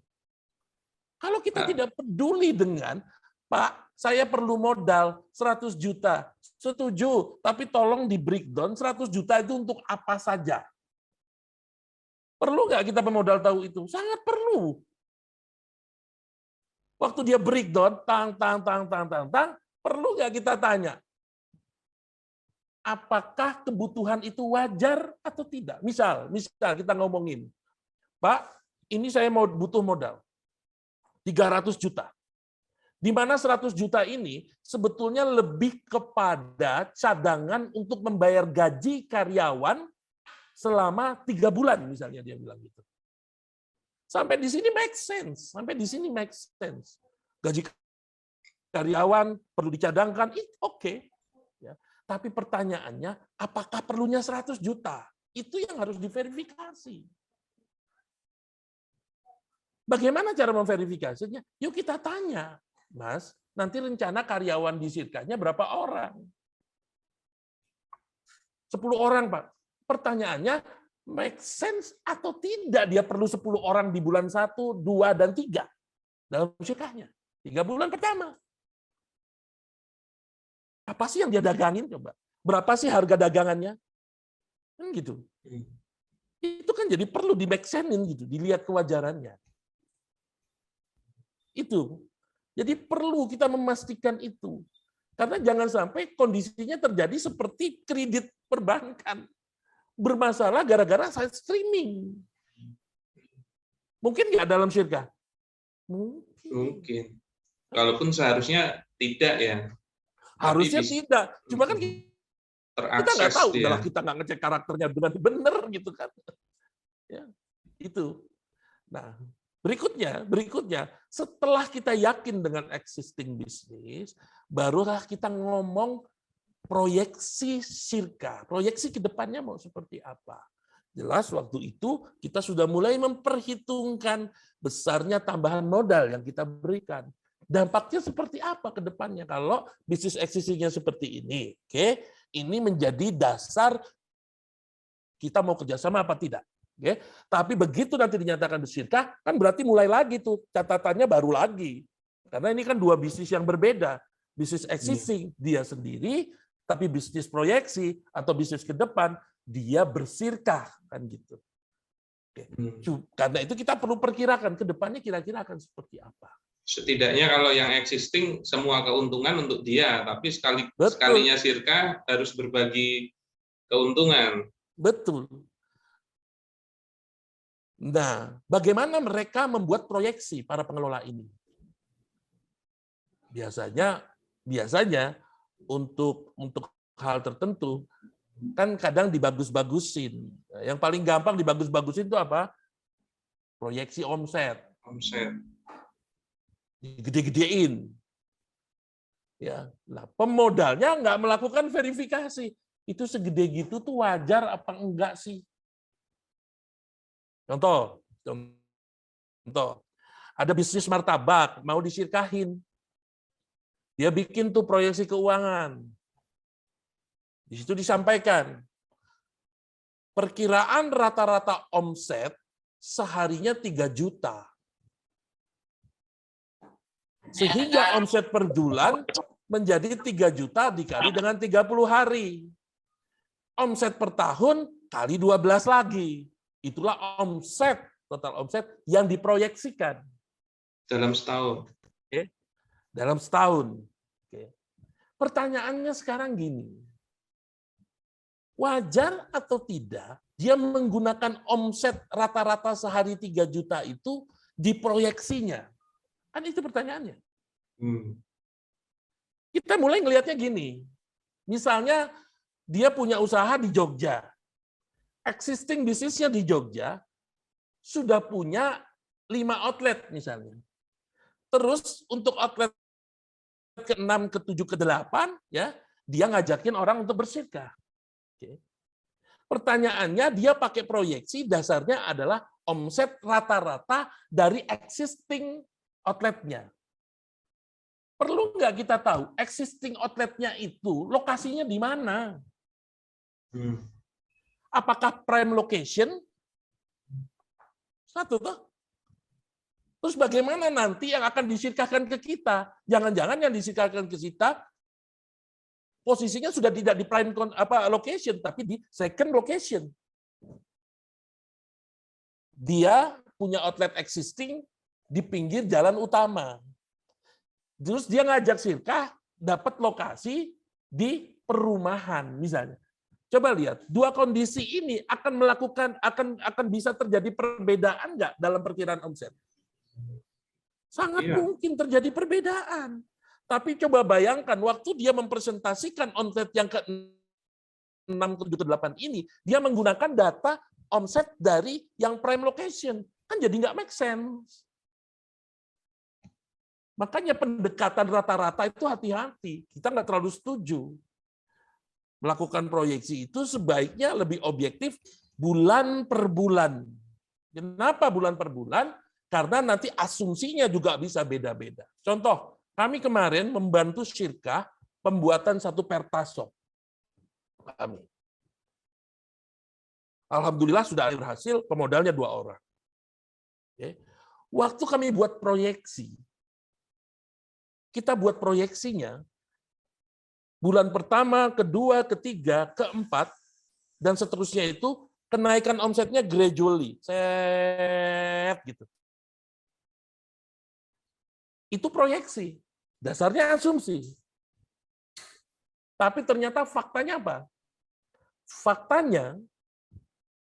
Kalau kita tidak peduli dengan, Pak, saya perlu modal 100 juta, setuju, tapi tolong di breakdown 100 juta itu untuk apa saja. Perlu nggak kita pemodal tahu itu? Sangat perlu. Waktu dia breakdown, perlu nggak kita tanya, apakah kebutuhan itu wajar atau tidak? Misal kita ngomongin, Pak, ini saya mau butuh modal 300 juta. Di mana 100 juta ini sebetulnya lebih kepada cadangan untuk membayar gaji karyawan selama 3 bulan, misalnya dia bilang gitu. Sampai di sini make sense. Gaji karyawan perlu dicadangkan, oke. Ya. Tapi pertanyaannya, apakah perlunya 100 juta? Itu yang harus diverifikasi. Bagaimana cara memverifikasinya? Yuk kita tanya, Mas, nanti rencana karyawan di syirkahnya berapa orang? 10 orang, Pak. Pertanyaannya, make sense atau tidak dia perlu 10 orang di bulan 1, 2, dan 3 dalam syirkahnya? 3 bulan pertama. Apa sih yang dia dagangin coba? Berapa sih harga dagangannya? Kan gitu. Itu kan jadi perlu di make sense-in gitu, dilihat kewajarannya. Itu. Jadi perlu kita memastikan itu. Karena jangan sampai kondisinya terjadi seperti kredit perbankan. Bermasalah gara-gara side streaming. Mungkin nggak dalam syirkah? Mungkin. Kalaupun seharusnya tidak ya. Harusnya tidak. Cuma kan kita nggak tahu, kalau kita nggak ngecek karakternya benar gitu kan. Ya, itu. Nah, berikutnya, setelah kita yakin dengan existing bisnis, barulah kita ngomong proyeksi syirkah, proyeksi ke depannya mau seperti apa. Jelas waktu itu kita sudah mulai memperhitungkan besarnya tambahan modal yang kita berikan. Dampaknya seperti apa ke depannya kalau bisnis existing-nya seperti ini. Oke, ini menjadi dasar kita mau kerjasama apa tidak. Oke, tapi begitu nanti dinyatakan syirkah, kan berarti mulai lagi tuh catatannya baru lagi. Karena ini kan 2 bisnis yang berbeda. Bisnis existing dia sendiri, tapi bisnis proyeksi atau bisnis ke depan dia bersirkah kan gitu. Oke. Karena itu kita perlu perkirakan ke depannya kira-kira akan seperti apa. Setidaknya kalau yang existing semua keuntungan untuk dia, tapi sekalinya syirkah harus berbagi keuntungan. Betul. Nah, bagaimana mereka membuat proyeksi para pengelola ini? Biasanya untuk hal tertentu kan kadang dibagus-bagusin. Yang paling gampang dibagus-bagusin itu apa? Proyeksi omset. Digede-gedein. Ya, nah pemodalnya nggak melakukan verifikasi. Itu segede gitu tuh wajar apa enggak sih? Contoh, ada bisnis martabak mau disyirkahin. Dia bikin tuh proyeksi keuangan. Di situ disampaikan perkiraan rata-rata omset seharinya 3 juta. Sehingga omset per bulan menjadi 3 juta dikali dengan 30 hari. Omset per tahun kali 12 lagi. Itulah omset, total omset yang diproyeksikan. Dalam setahun. Oke. Dalam setahun. Oke. Pertanyaannya sekarang gini. Wajar atau tidak dia menggunakan omset rata-rata sehari 3 juta itu diproyeksinya? Kan itu pertanyaannya. Kita mulai ngelihatnya gini. Misalnya dia punya usaha di Jogja. Existing bisnisnya di Jogja sudah punya 5 outlet misalnya. Terus untuk outlet ke-6, ke-7, ke-8 ya, dia ngajakin orang untuk bersedekah. Oke. Pertanyaannya dia pakai proyeksi dasarnya adalah omset rata-rata dari existing outletnya. Perlu nggak kita tahu existing outletnya itu lokasinya di mana? Apakah prime location? Satu tuh. Terus bagaimana nanti yang akan disirkahkan ke kita? Jangan-jangan yang disirkahkan ke kita posisinya sudah tidak di prime location, tapi di second location. Dia punya outlet existing di pinggir jalan utama. Terus dia ngajak sirkah dapat lokasi di perumahan misalnya. Coba lihat, dua kondisi ini akan bisa terjadi perbedaan nggak dalam perkiraan omset? Sangat mungkin terjadi perbedaan. Tapi coba bayangkan waktu dia mempresentasikan omset yang ke-6, ke-7, ke-8 ini, dia menggunakan data omset dari yang prime location. Kan jadi nggak make sense. Makanya pendekatan rata-rata itu hati-hati. Kita nggak terlalu setuju. Melakukan proyeksi itu sebaiknya lebih objektif bulan per bulan. Kenapa bulan per bulan? Karena nanti asumsinya juga bisa beda-beda. Contoh, kami kemarin membantu syirkah pembuatan satu pertasop. Kami. Alhamdulillah sudah berhasil, pemodalnya 2 orang. Oke. Waktu kami buat proyeksi, kita buat proyeksinya, bulan pertama, kedua, ketiga, keempat, dan seterusnya itu kenaikan omsetnya gradually. Set gitu. Itu proyeksi. Dasarnya asumsi. Tapi ternyata faktanya apa? Faktanya,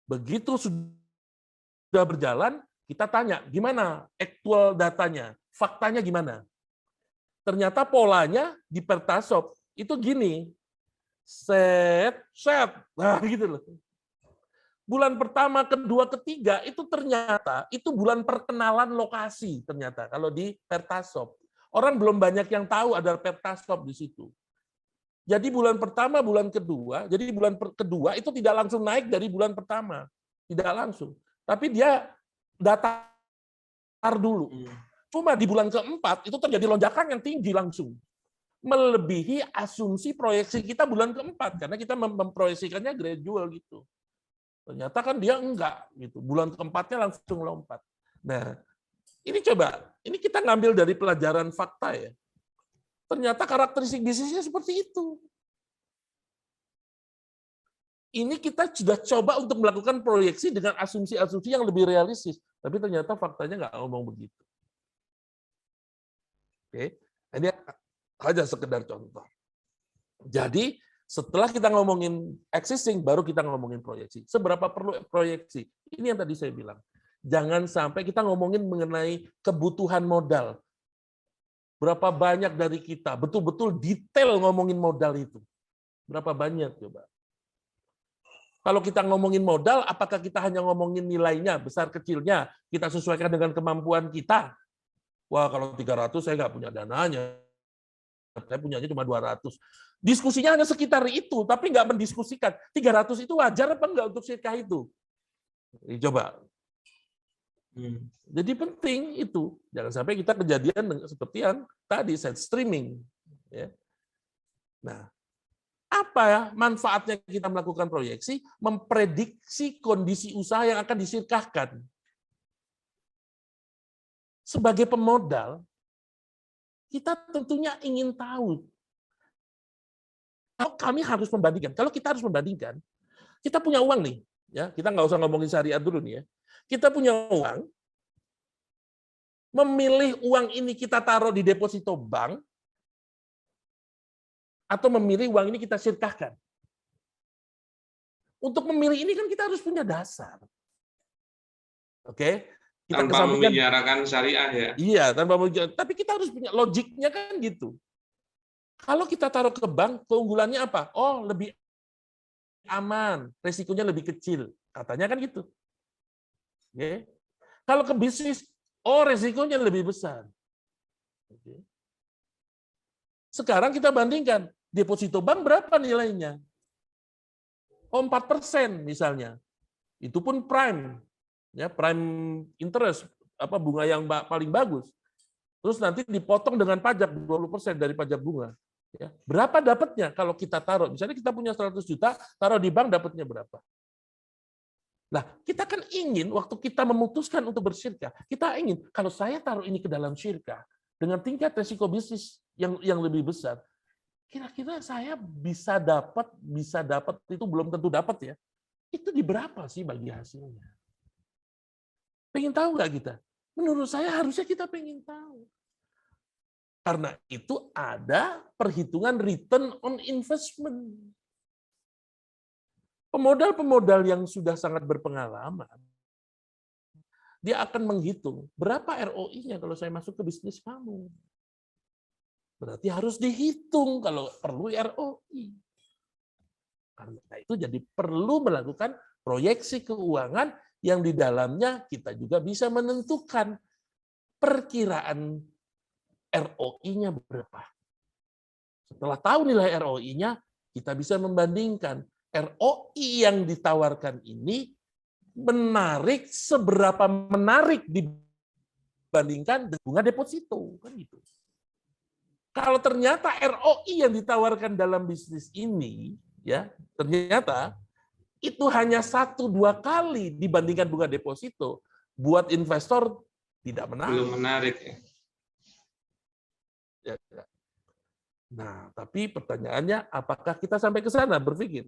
begitu sudah berjalan, kita tanya, gimana actual datanya? Faktanya gimana? Ternyata polanya di pertasop itu gini. Set. Nah, gitu loh. Bulan pertama, kedua, ketiga itu ternyata itu bulan perkenalan lokasi ternyata kalau di pertasop. Orang belum banyak yang tahu ada pertasop di situ. Jadi bulan pertama, bulan kedua, jadi bulan kedua itu tidak langsung naik dari bulan pertama. Tidak langsung. Tapi dia datar dulu. Cuma di bulan keempat itu terjadi lonjakan yang tinggi langsung. Melebihi asumsi proyeksi kita bulan keempat. Karena kita memproyeksikannya gradual gitu. Ternyata kan dia enggak gitu. Bulan keempatnya langsung lompat. Nah, ini coba, ini kita ngambil dari pelajaran fakta ya. Ternyata karakteristik bisnisnya seperti itu. Ini kita sudah coba untuk melakukan proyeksi dengan asumsi-asumsi yang lebih realistis, tapi ternyata faktanya nggak ngomong begitu. Oke, ini hanya sekedar contoh. Jadi setelah kita ngomongin existing, baru kita ngomongin proyeksi. Seberapa perlu proyeksi? Ini yang tadi saya bilang. Jangan sampai kita ngomongin mengenai kebutuhan modal. Berapa banyak dari kita betul-betul detail ngomongin modal itu? Berapa banyak coba? Kalau kita ngomongin modal, apakah kita hanya ngomongin nilainya, besar kecilnya, kita sesuaikan dengan kemampuan kita? Wah, kalau 300 saya nggak punya dananya. Saya punyanya cuma 200. Diskusinya hanya sekitar itu, tapi nggak mendiskusikan 300 itu wajar apa enggak untuk sedekah itu. Coba. Jadi penting itu. Jangan sampai kita kejadian seperti yang tadi, side streaming. Ya. Nah, apa ya manfaatnya kita melakukan proyeksi? Memprediksi kondisi usaha yang akan disedekahkan. Sebagai pemodal, kita tentunya ingin tahu. Kalau kami harus membandingkan, kalau kita harus membandingkan, kita punya uang nih, ya kita nggak usah ngomongin syariat dulu nih ya. Kita punya uang, memilih uang ini kita taruh di deposito bank, atau memilih uang ini kita sedekahkan. Untuk memilih ini kan kita harus punya dasar, oke? Kita tanpa memenjarakan syariah ya. Iya, tanpa memenjarakan. Tapi kita harus punya logiknya kan gitu. Kalau kita taruh ke bank, keunggulannya apa? Oh, lebih aman, resikonya lebih kecil. Katanya kan gitu. Oke. Kalau ke bisnis, oh resikonya lebih besar. Oke. Sekarang kita bandingkan, deposito bank berapa nilainya? Oh, 4% misalnya. Itu pun prime. Ya, prime interest, apa bunga yang paling bagus. Terus nanti dipotong dengan pajak 20% dari pajak bunga. Ya. Berapa dapatnya kalau kita taruh? Misalnya kita punya 100 juta, taruh di bank dapatnya berapa? Nah, kita kan ingin waktu kita memutuskan untuk bersyirkah, kita ingin kalau saya taruh ini ke dalam syirkah dengan tingkat resiko bisnis yang lebih besar, kira-kira saya bisa dapat itu belum tentu dapat ya. Itu di berapa sih bagi hasilnya? Pengen tahu nggak kita? Menurut saya harusnya kita pengen tahu. Karena itu ada perhitungan return on investment. Pemodal-pemodal yang sudah sangat berpengalaman, dia akan menghitung berapa ROI-nya kalau saya masuk ke bisnis kamu. Berarti harus dihitung kalau perlu ROI. Karena itu jadi perlu melakukan proyeksi keuangan yang di dalamnya kita juga bisa menentukan perkiraan ROI-nya berapa. Setelah tahu nilai ROI-nya, kita bisa membandingkan ROI yang ditawarkan ini menarik seberapa menarik dibandingkan bunga deposito, kan gitu. Kalau ternyata ROI yang ditawarkan dalam bisnis ini, ya ternyata itu hanya 1-2 kali dibandingkan bunga deposito, buat investor tidak menarik. Belum menarik ya. Ya. Nah, tapi pertanyaannya, apakah kita sampai ke sana berpikir?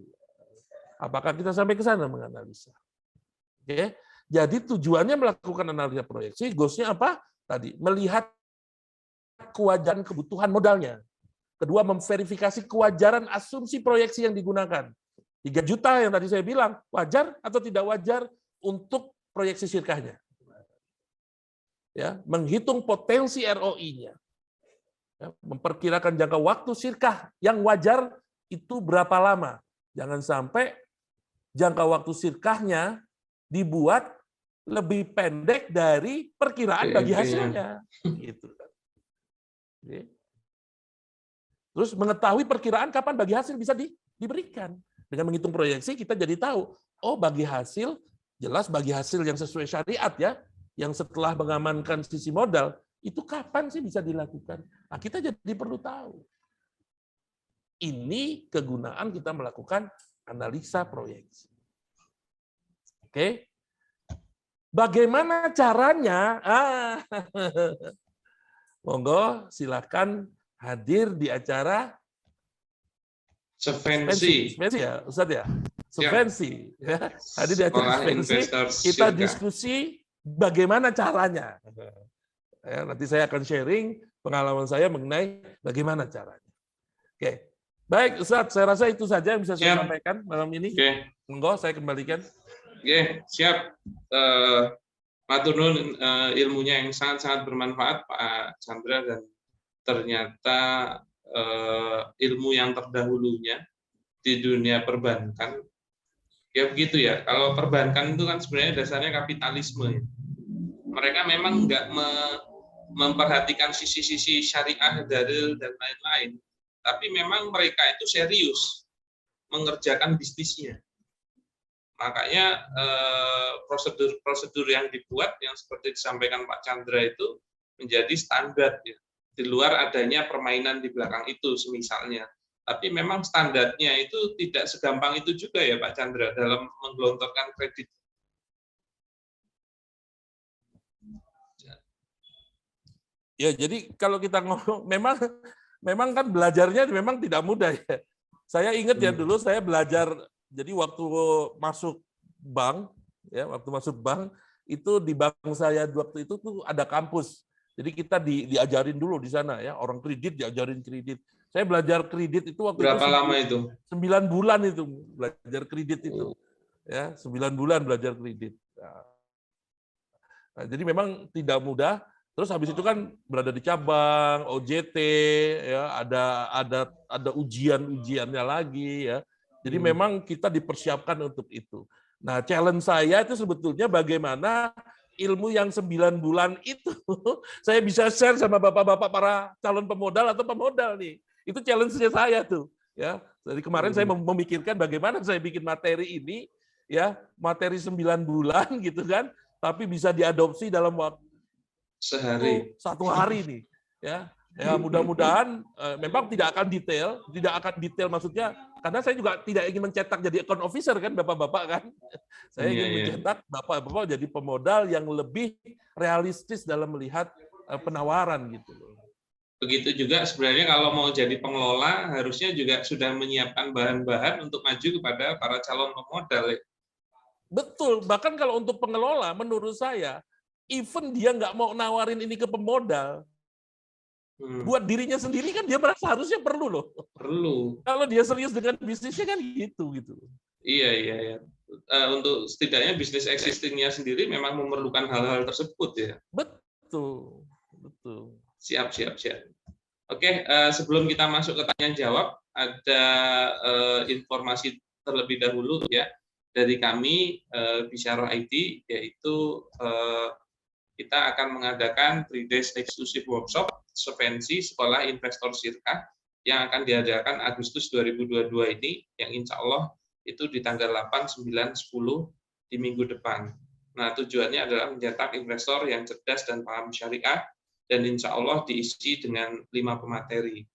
Apakah kita sampai ke sana menganalisa? Oke. Jadi tujuannya melakukan analisa proyeksi, goalsnya apa? Tadi melihat kewajaran kebutuhan modalnya. Kedua, memverifikasi kewajaran asumsi proyeksi yang digunakan. 3 juta yang tadi saya bilang, wajar atau tidak wajar untuk proyeksi syirkahnya. Ya, menghitung potensi ROI-nya. Ya, memperkirakan jangka waktu syirkah yang wajar itu berapa lama. Jangan sampai jangka waktu syirkahnya dibuat lebih pendek dari perkiraan bagi hasilnya. Gitu. Terus mengetahui perkiraan kapan bagi hasil bisa diberikan. Dengan menghitung proyeksi kita jadi tahu, oh bagi hasil, jelas bagi hasil yang sesuai syariat ya, yang setelah mengamankan sisi modal, itu kapan sih bisa dilakukan? Nah, kita jadi perlu tahu. Ini kegunaan kita melakukan analisa proyeksi. Oke. Bagaimana caranya? Monggo silakan hadir di acara Subvensi ya, Ustaz ya. Subvensi ya. Hadir di acara subvensi, kita diskusi bagaimana caranya. Ya, nanti saya akan sharing pengalaman saya mengenai bagaimana caranya. Oke. Baik, Ustaz, saya rasa itu saja yang bisa saya sampaikan malam ini. Oke. Monggo saya kembalikan. Oke, siap. Matur nuwun ilmunya yang sangat-sangat bermanfaat Pak Chandra, dan ternyata ilmu yang terdahulunya di dunia perbankan ya begitu ya. Kalau perbankan itu kan sebenarnya dasarnya kapitalisme. Mereka memang nggak memperhatikan sisi-sisi syariah, dalil dan lain-lain, tapi memang mereka itu serius mengerjakan bisnisnya. Makanya prosedur-prosedur yang dibuat yang seperti disampaikan Pak Chandra itu menjadi standar ya. Di luar adanya permainan di belakang itu semisalnya. Tapi memang standarnya itu tidak segampang itu juga ya Pak Chandra dalam menggelontorkan kredit. Ya, jadi kalau kita ngomong memang kan belajarnya memang tidak mudah ya. Saya ingat ya dulu saya belajar, jadi waktu masuk bank itu di bank saya waktu itu tuh ada kampus. Jadi kita diajarin dulu di sana ya, orang kredit diajarin kredit. Saya belajar kredit itu waktu berapa lama itu? 9 bulan itu belajar kredit itu. Ya, 9 bulan belajar kredit. Nah, jadi memang tidak mudah, Terus habis itu kan berada di cabang, OJT, ya ada ujian-ujiannya lagi, ya. Jadi memang kita dipersiapkan untuk itu. Nah, challenge saya itu sebetulnya bagaimana ilmu yang 9 bulan itu saya bisa share sama bapak-bapak para calon pemodal atau pemodal nih. Itu challenge-nya saya tuh, ya. Dari kemarin saya memikirkan bagaimana saya bikin materi ini, ya, materi 9 bulan gitu kan, tapi bisa diadopsi dalam waktu Sehari. 1 hari nih, ya. Ya mudah-mudahan memang tidak akan detail maksudnya karena saya juga tidak ingin mencetak jadi account officer kan Bapak-bapak kan. Saya ingin mencetak Bapak-bapak jadi pemodal yang lebih realistis dalam melihat penawaran gitu loh. Begitu juga sebenarnya kalau mau jadi pengelola harusnya juga sudah menyiapkan bahan-bahan untuk maju kepada para calon pemodal. Betul, bahkan kalau untuk pengelola menurut saya even dia nggak mau nawarin ini ke pemodal, buat dirinya sendiri kan dia merasa harusnya perlu loh. Perlu. Kalau dia serius dengan bisnisnya kan gitu. Iya. Untuk setidaknya bisnis existingnya sendiri memang memerlukan hal-hal tersebut ya. Betul. Siap. Oke, sebelum kita masuk ke tanya jawab, ada informasi terlebih dahulu ya dari kami Bisyarah IT, yaitu kita akan mengadakan 3 days exclusive workshop Solvency Sekolah Investor Syirkah yang akan diadakan Agustus 2022 ini, yang insya Allah itu di tanggal 8, 9, 10 di minggu depan. Nah, tujuannya adalah mencetak investor yang cerdas dan paham syariah, dan insya Allah diisi dengan 5 pemateri.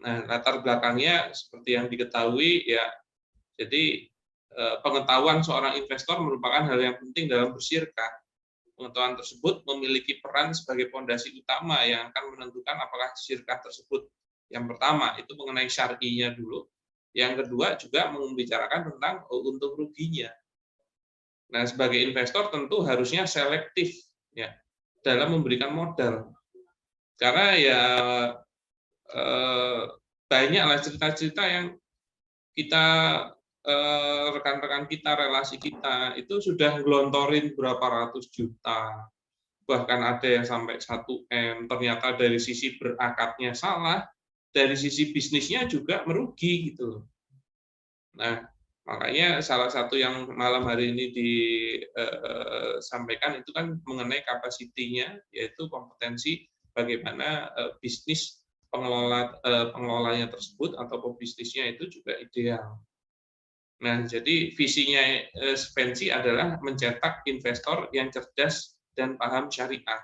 Nah, latar belakangnya seperti yang diketahui ya, jadi pengetahuan seorang investor merupakan hal yang penting dalam bersyirkah. Pengetahuan tersebut memiliki peran sebagai fondasi utama yang akan menentukan apakah syirkah tersebut. Yang pertama itu mengenai syar'inya dulu. Yang kedua juga membicarakan tentang untung ruginya. Nah, sebagai investor tentu harusnya selektif ya dalam memberikan modal. Karena ya banyaklah cerita-cerita yang kita rekan-rekan kita, relasi kita itu sudah gelontorin berapa ratus juta, bahkan ada yang sampai 1 M. Ternyata dari sisi berakadnya salah, dari sisi bisnisnya juga merugi gitu. Nah, makanya salah satu yang malam hari ini disampaikan itu kan mengenai kapasitinya, yaitu kompetensi bagaimana bisnis pengelolanya tersebut atau pebisnisnya itu juga ideal. Nah, jadi visinya Solvency adalah mencetak investor yang cerdas dan paham syariah.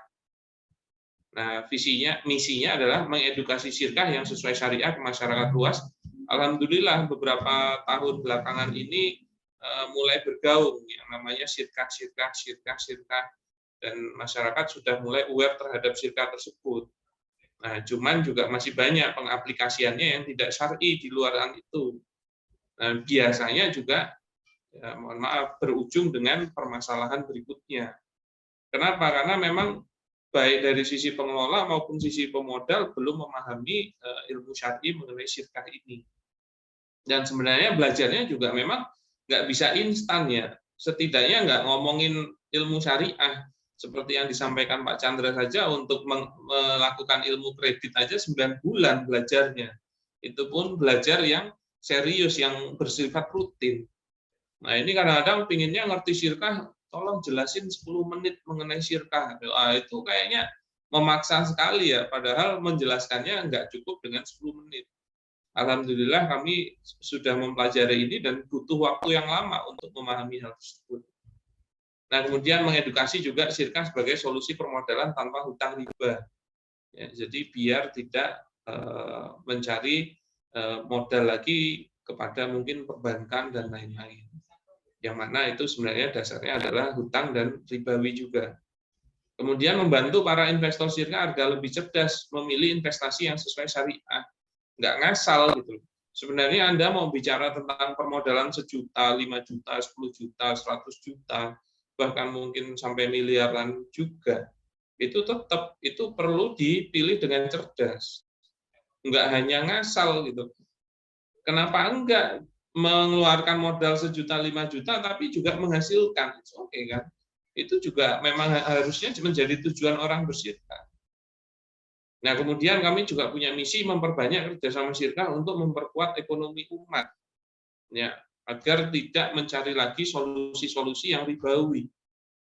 Nah, misinya adalah mengedukasi syirkah yang sesuai syariah ke masyarakat luas. Alhamdulillah beberapa tahun belakangan ini mulai bergaung yang namanya syirkah, dan masyarakat sudah mulai aware terhadap syirkah tersebut. Nah, cuman juga masih banyak pengaplikasiannya yang tidak syar'i di luar itu. Nah, biasanya juga ya, mohon maaf berujung dengan permasalahan berikutnya. Kenapa? Karena memang baik dari sisi pengelola maupun sisi pemodal belum memahami ilmu syar'i mengenai syirkah ini. Dan sebenarnya belajarnya juga memang nggak bisa instan ya. Setidaknya nggak ngomongin ilmu syariah seperti yang disampaikan Pak Chandra saja, untuk melakukan ilmu kredit aja 9 bulan belajarnya. Itu pun belajar yang serius, yang bersifat rutin. Nah, ini kadang-kadang pinginnya ngerti syirkah, tolong jelasin 10 menit mengenai syirkah. Itu kayaknya memaksa sekali ya, padahal menjelaskannya nggak cukup dengan 10 menit. Alhamdulillah kami sudah mempelajari ini dan butuh waktu yang lama untuk memahami hal tersebut. Nah, kemudian mengedukasi juga syirkah sebagai solusi permodalan tanpa hutang riba. Ya, jadi biar tidak mencari modal lagi kepada mungkin perbankan dan lain-lain, yang mana itu sebenarnya dasarnya adalah hutang dan ribawi juga. Kemudian membantu para investor syirkah agar lebih cerdas memilih investasi yang sesuai syariah, nggak ngasal gitu. Sebenarnya Anda mau bicara tentang permodalan 1 juta, 5 juta, 10 juta, 100 juta, bahkan mungkin sampai miliaran juga, itu tetap itu perlu dipilih dengan cerdas. Nggak hanya ngasal gitu. Kenapa enggak mengeluarkan modal 1 juta, 5 juta tapi juga menghasilkan? Oke kan? itu juga memang harusnya menjadi tujuan orang bersyirkah. Nah, kemudian kami juga punya misi memperbanyak kerjasama syirkah untuk memperkuat ekonomi umat, ya, agar tidak mencari lagi solusi-solusi yang ribawi,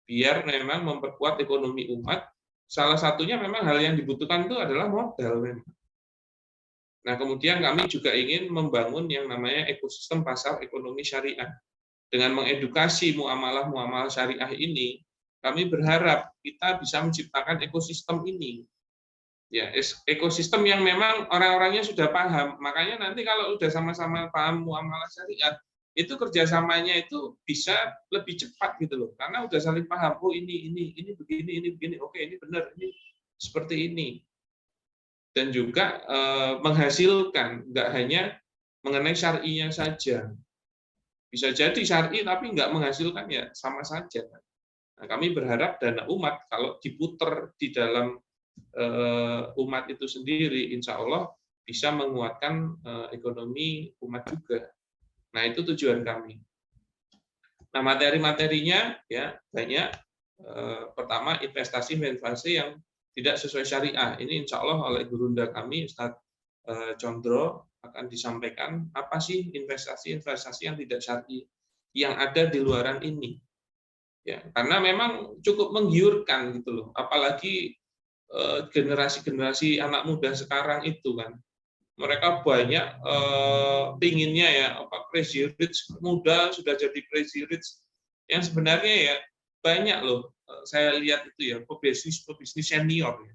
biar memang memperkuat ekonomi umat. Salah satunya memang hal yang dibutuhkan itu adalah modal memang. Nah, kemudian kami juga ingin membangun yang namanya ekosistem pasar ekonomi syariah. Dengan mengedukasi muamalah-muamalah syariah ini, kami berharap kita bisa menciptakan ekosistem ini. Ya, ekosistem yang memang orang-orangnya sudah paham. Makanya nanti kalau sudah sama-sama paham muamalah syariah, itu kerjasamanya itu bisa lebih cepat gitu loh. Karena udah saling paham. Oh ini begini. Oke, ini benar, ini seperti ini. Dan juga menghasilkan, nggak hanya mengenai syar'inya saja. Bisa jadi syar'i tapi nggak menghasilkan, ya sama saja. Nah, kami berharap dana umat kalau diputer di dalam umat itu sendiri, insya Allah bisa menguatkan ekonomi umat juga. Nah, itu tujuan kami. Nah, materi-materinya ya banyak. Pertama, investasi yang tidak sesuai syariah. Ini insya Allah oleh gurunda kami, Ustadz Condro, akan disampaikan apa sih investasi yang tidak syar'i yang ada di luaran ini. Ya, karena memang cukup menggiurkan gitu loh. Apalagi generasi-generasi anak muda sekarang itu kan. Mereka banyak pinginnya ya, crazy rich, muda sudah jadi crazy rich. Yang sebenarnya ya banyak loh, saya lihat itu ya, pebisnis senior ya.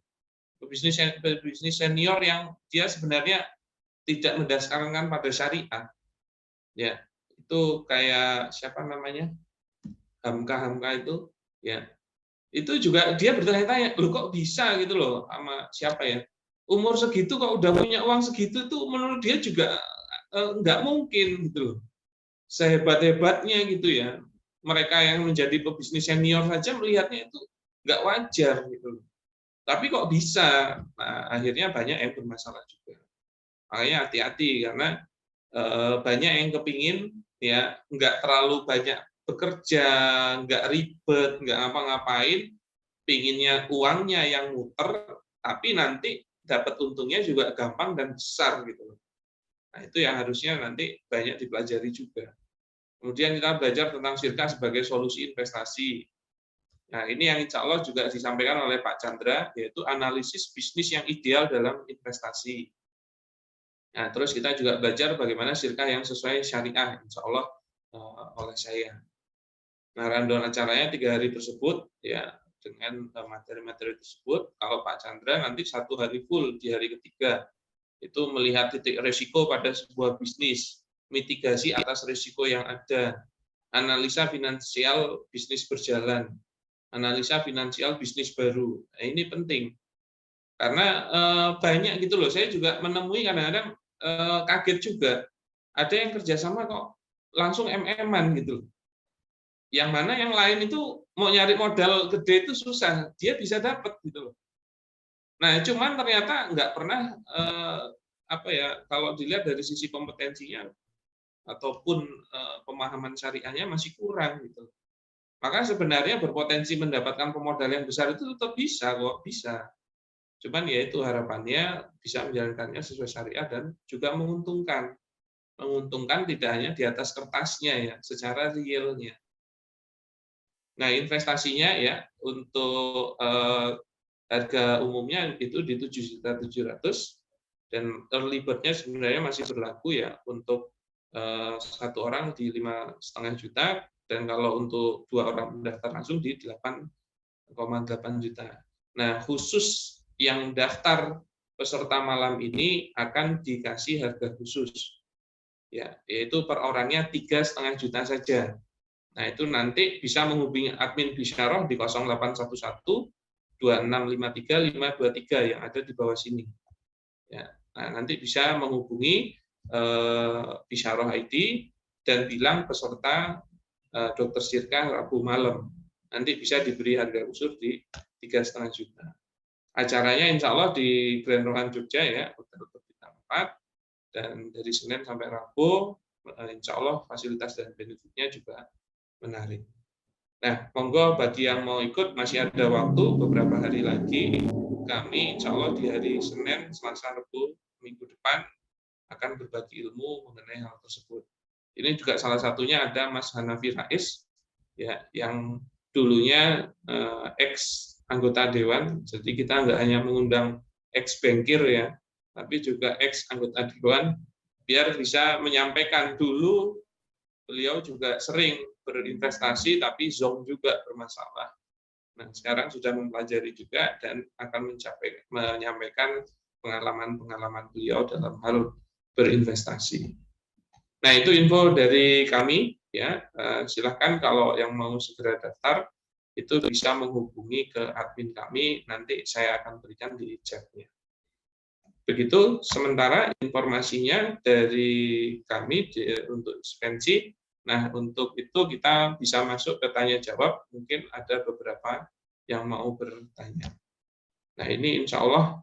Pebisnis senior yang dia sebenarnya tidak mendasarkan pada syariat. Ya, itu kayak siapa namanya? Hamka itu, ya. Itu juga dia bertanya-tanya, loh kok bisa gitu loh, sama siapa ya? Umur segitu kok udah punya uang segitu tuh menurut dia juga nggak mungkin gitu loh. Sehebat-hebatnya gitu ya. Mereka yang menjadi pebisnis senior saja melihatnya itu nggak wajar gitu loh. Tapi kok bisa? Nah, akhirnya banyak yang bermasalah juga. Makanya hati-hati karena banyak yang kepingin ya nggak terlalu banyak bekerja, nggak ribet, nggak ngapa-ngapain, pinginnya uangnya yang muter, tapi nanti dapat untungnya juga gampang dan besar gitu. Nah, itu yang harusnya nanti banyak dipelajari juga. Kemudian kita belajar tentang syirkah sebagai solusi investasi. Nah, ini yang insya Allah juga disampaikan oleh Pak Chandra, yaitu analisis bisnis yang ideal dalam investasi. Nah, terus kita juga belajar bagaimana syirkah yang sesuai syariah, insya Allah oleh saya. Nah, rundown acaranya 3 hari tersebut, ya dengan materi-materi tersebut. Kalau Pak Chandra nanti 1 hari full di hari ketiga, itu melihat titik risiko pada sebuah bisnis, mitigasi atas risiko yang ada, analisa finansial bisnis berjalan, analisa finansial bisnis baru. Nah, ini penting. Karena banyak gitu loh, saya juga menemui kadang-kadang kaget juga. Ada yang kerjasama kok langsung MM-an gitu. Yang mana yang lain itu mau nyari modal gede itu susah, dia bisa dapat gitu loh. Nah, cuman ternyata nggak pernah kalau dilihat dari sisi kompetensinya ataupun pemahaman syariahnya masih kurang gitu. Maka sebenarnya berpotensi mendapatkan pemodal yang besar itu tetap bisa kok, bisa. Cuman ya itu harapannya bisa menjalankannya sesuai syariah dan juga menguntungkan. Menguntungkan tidak hanya di atas kertasnya ya, secara realnya. Nah, investasinya ya untuk harga umumnya itu di 7.700.000 dan early bird-nya sebenarnya masih berlaku ya untuk 1 orang di 5,5 juta dan kalau untuk 2 orang mendaftar langsung di 8,8 juta. Nah, khusus yang daftar peserta malam ini akan dikasih harga khusus. Ya, yaitu per orangnya 3,5 juta saja. Nah, itu nanti bisa menghubungi admin Bisyarah di 0811 2653 523 yang ada di bawah sini. Ya, nah, nanti bisa menghubungi Bisyarah ID dan bilang peserta dokter syirkah Rabu malam. Nanti bisa diberi harga khusus di 3,5 juta. Acaranya insya Allah di Grand Rohan Jogja ya, Hotel Bintang 4, dan dari Senin sampai Rabu, insya Allah fasilitas dan benefitnya juga menarik. Nah, monggo bagi yang mau ikut masih ada waktu beberapa hari lagi. Kami insya Allah di hari Senin, Selasa, Rabu minggu depan akan berbagi ilmu mengenai hal tersebut. Ini juga salah satunya ada Mas Hanafi Rais, ya, yang dulunya ex anggota dewan. Jadi kita nggak hanya mengundang ex bankir ya, tapi juga ex anggota dewan, biar bisa menyampaikan. Dulu beliau juga sering berinvestasi, tapi zonk juga bermasalah. Nah, sekarang sudah mempelajari juga dan akan menyampaikan pengalaman-pengalaman beliau dalam hal berinvestasi. Nah, itu info dari kami ya. Silahkan kalau yang mau segera daftar itu bisa menghubungi ke admin kami, nanti saya akan berikan di chat-nya. Begitu sementara informasinya dari kami untuk ekspansi. Nah, untuk itu kita bisa masuk ke tanya jawab, mungkin ada beberapa yang mau bertanya. Nah, ini insya Allah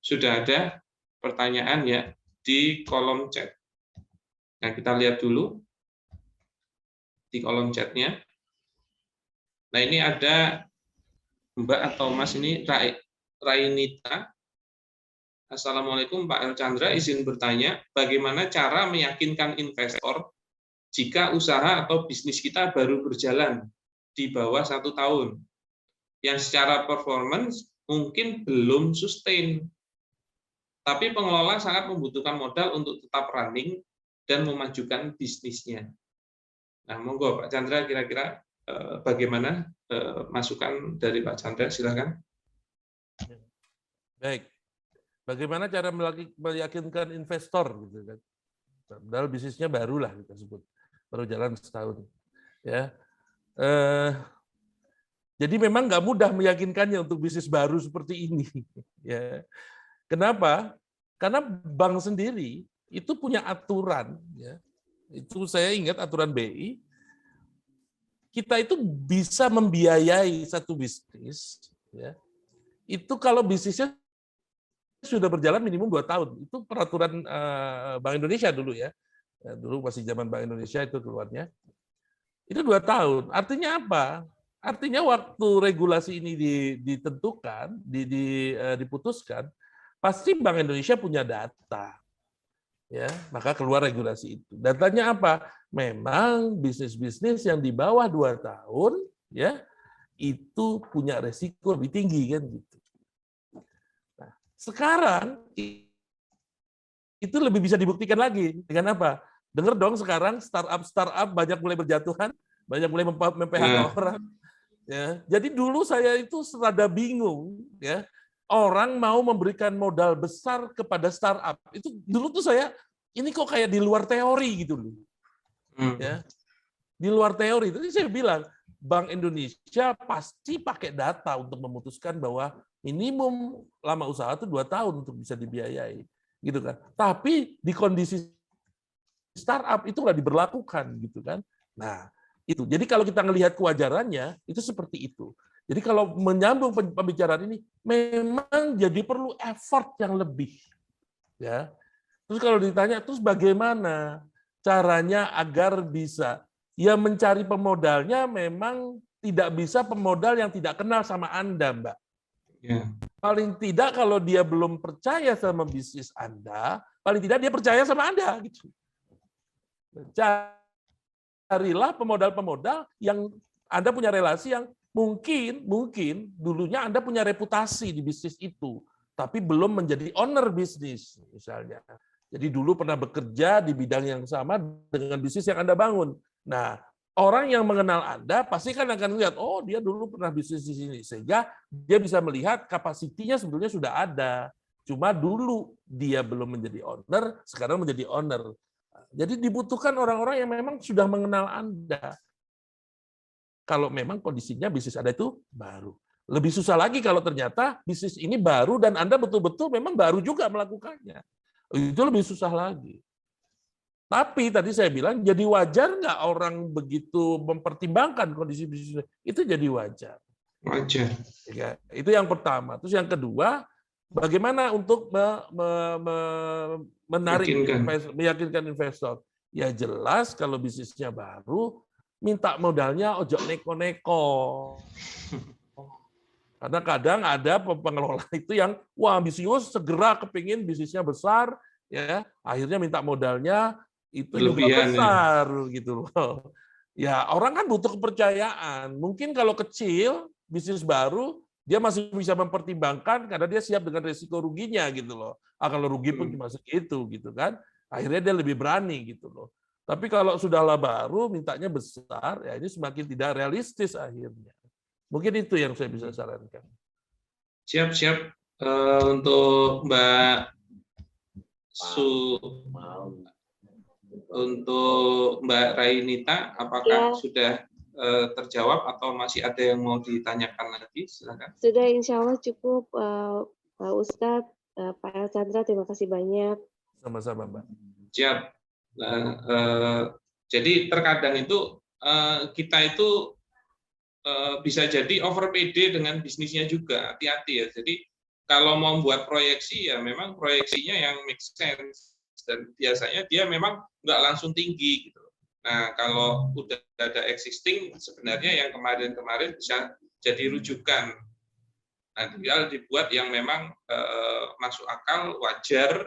sudah ada pertanyaan ya di kolom chat. Nah, kita lihat dulu di kolom chatnya. Nah, ini ada Mbak atau Mas ini Rainita. Assalamualaikum Pak El Chandra, izin bertanya, bagaimana cara meyakinkan investor jika usaha atau bisnis kita baru berjalan di bawah 1 tahun, yang secara performance mungkin belum sustain, tapi pengelola sangat membutuhkan modal untuk tetap running dan memajukan bisnisnya. Nah, monggo Pak Chandra, kira-kira bagaimana masukan dari Pak Chandra, silakan. Baik. Bagaimana cara meyakinkan investor gitu kan? Padahal bisnisnya baru lah kita sebut, baru jalan setahun. Ya. Jadi memang nggak mudah meyakinkannya untuk bisnis baru seperti ini. Ya. Kenapa? Karena bank sendiri itu punya aturan. Ya. Itu saya ingat aturan BI. Kita itu bisa membiayai satu bisnis. Ya. Itu kalau bisnisnya sudah berjalan minimum 2 tahun. Itu peraturan Bank Indonesia dulu ya. Dulu masih zaman Bank Indonesia itu keluarnya. Itu 2 tahun. Artinya apa? Artinya waktu regulasi ini ditentukan, diputuskan, pasti Bank Indonesia punya data. Ya, maka keluar regulasi itu. Datanya apa? Memang bisnis-bisnis yang di bawah 2 tahun ya, itu punya resiko lebih tinggi kan gitu. Nah, sekarang itu lebih bisa dibuktikan lagi dengan apa? Dengar dong sekarang startup banyak mulai berjatuhan, banyak mulai mem-PHK orang. Ya, jadi dulu saya itu rada bingung ya. Orang mau memberikan modal besar kepada startup. Itu dulu tuh saya ini kok kayak di luar teori gitu loh. Ya. Di luar teori. Jadi saya bilang Bank Indonesia pasti pakai data untuk memutuskan bahwa minimum lama usaha itu 2 tahun untuk bisa dibiayai, gitu kan. Tapi di kondisi startup itu nggak diberlakukan, gitu kan. Nah, itu. Jadi kalau kita melihat kewajarannya itu seperti itu. Jadi kalau menyambung pembicaraan ini memang jadi perlu effort yang lebih, ya. Terus kalau ditanya terus bagaimana caranya agar bisa ya mencari pemodalnya, memang tidak bisa pemodal yang tidak kenal sama Anda, Mbak. Ya. Paling tidak kalau dia belum percaya sama bisnis Anda, paling tidak dia percaya sama Anda gitu. Carilah pemodal-pemodal yang Anda punya relasi yang mungkin dulunya Anda punya reputasi di bisnis itu, tapi belum menjadi owner bisnis misalnya. Jadi dulu pernah bekerja di bidang yang sama dengan bisnis yang Anda bangun. Nah, orang yang mengenal Anda pasti kan akan lihat, oh dia dulu pernah bisnis di sini, sehingga dia bisa melihat kapasitinya sebetulnya sudah ada. Cuma dulu dia belum menjadi owner, sekarang menjadi owner. Jadi dibutuhkan orang-orang yang memang sudah mengenal Anda. Kalau memang kondisinya bisnis Anda itu baru. Lebih susah lagi kalau ternyata bisnis ini baru dan Anda betul-betul memang baru juga melakukannya. Itu lebih susah lagi. Tapi tadi saya bilang, jadi wajar nggak orang begitu mempertimbangkan kondisi bisnis itu, jadi wajar. Wajar. Ya, itu yang pertama. Terus yang kedua, bagaimana untuk meyakinkan investor? Ya jelas kalau bisnisnya baru, minta modalnya ojo neko-neko. Karena kadang ada pengelola itu yang wah ambisius, segera kepingin bisnisnya besar, ya akhirnya minta modalnya itu juga Berlebihan, ya. besar gitu loh. Ya orang kan butuh kepercayaan. Mungkin kalau kecil bisnis baru dia masih bisa mempertimbangkan karena dia siap dengan resiko ruginya gitu loh. Kalau rugi pun cuma segitu gitu kan. Akhirnya dia lebih berani gitu loh. Tapi kalau sudahlah baru mintanya besar, ya ini semakin tidak realistis akhirnya. Mungkin itu yang saya bisa sarankan. Siap-siap. Untuk Mbak untuk Mbak Rainita, apakah sudah terjawab atau masih ada yang mau ditanyakan lagi? Silakan. Sudah, insya Allah cukup, Pak Ustadz, Pak El Chandra, terima kasih banyak. Sama-sama, Mbak. Siap. Nah, jadi terkadang itu kita itu bisa jadi over PD dengan bisnisnya juga, hati-hati ya. Jadi kalau mau membuat proyeksi ya memang proyeksinya yang make sense dan biasanya dia memang nggak langsung tinggi gitu. Nah kalau udah ada existing sebenarnya yang kemarin-kemarin bisa jadi rujukan. Nah tinggal dibuat yang memang masuk akal, wajar.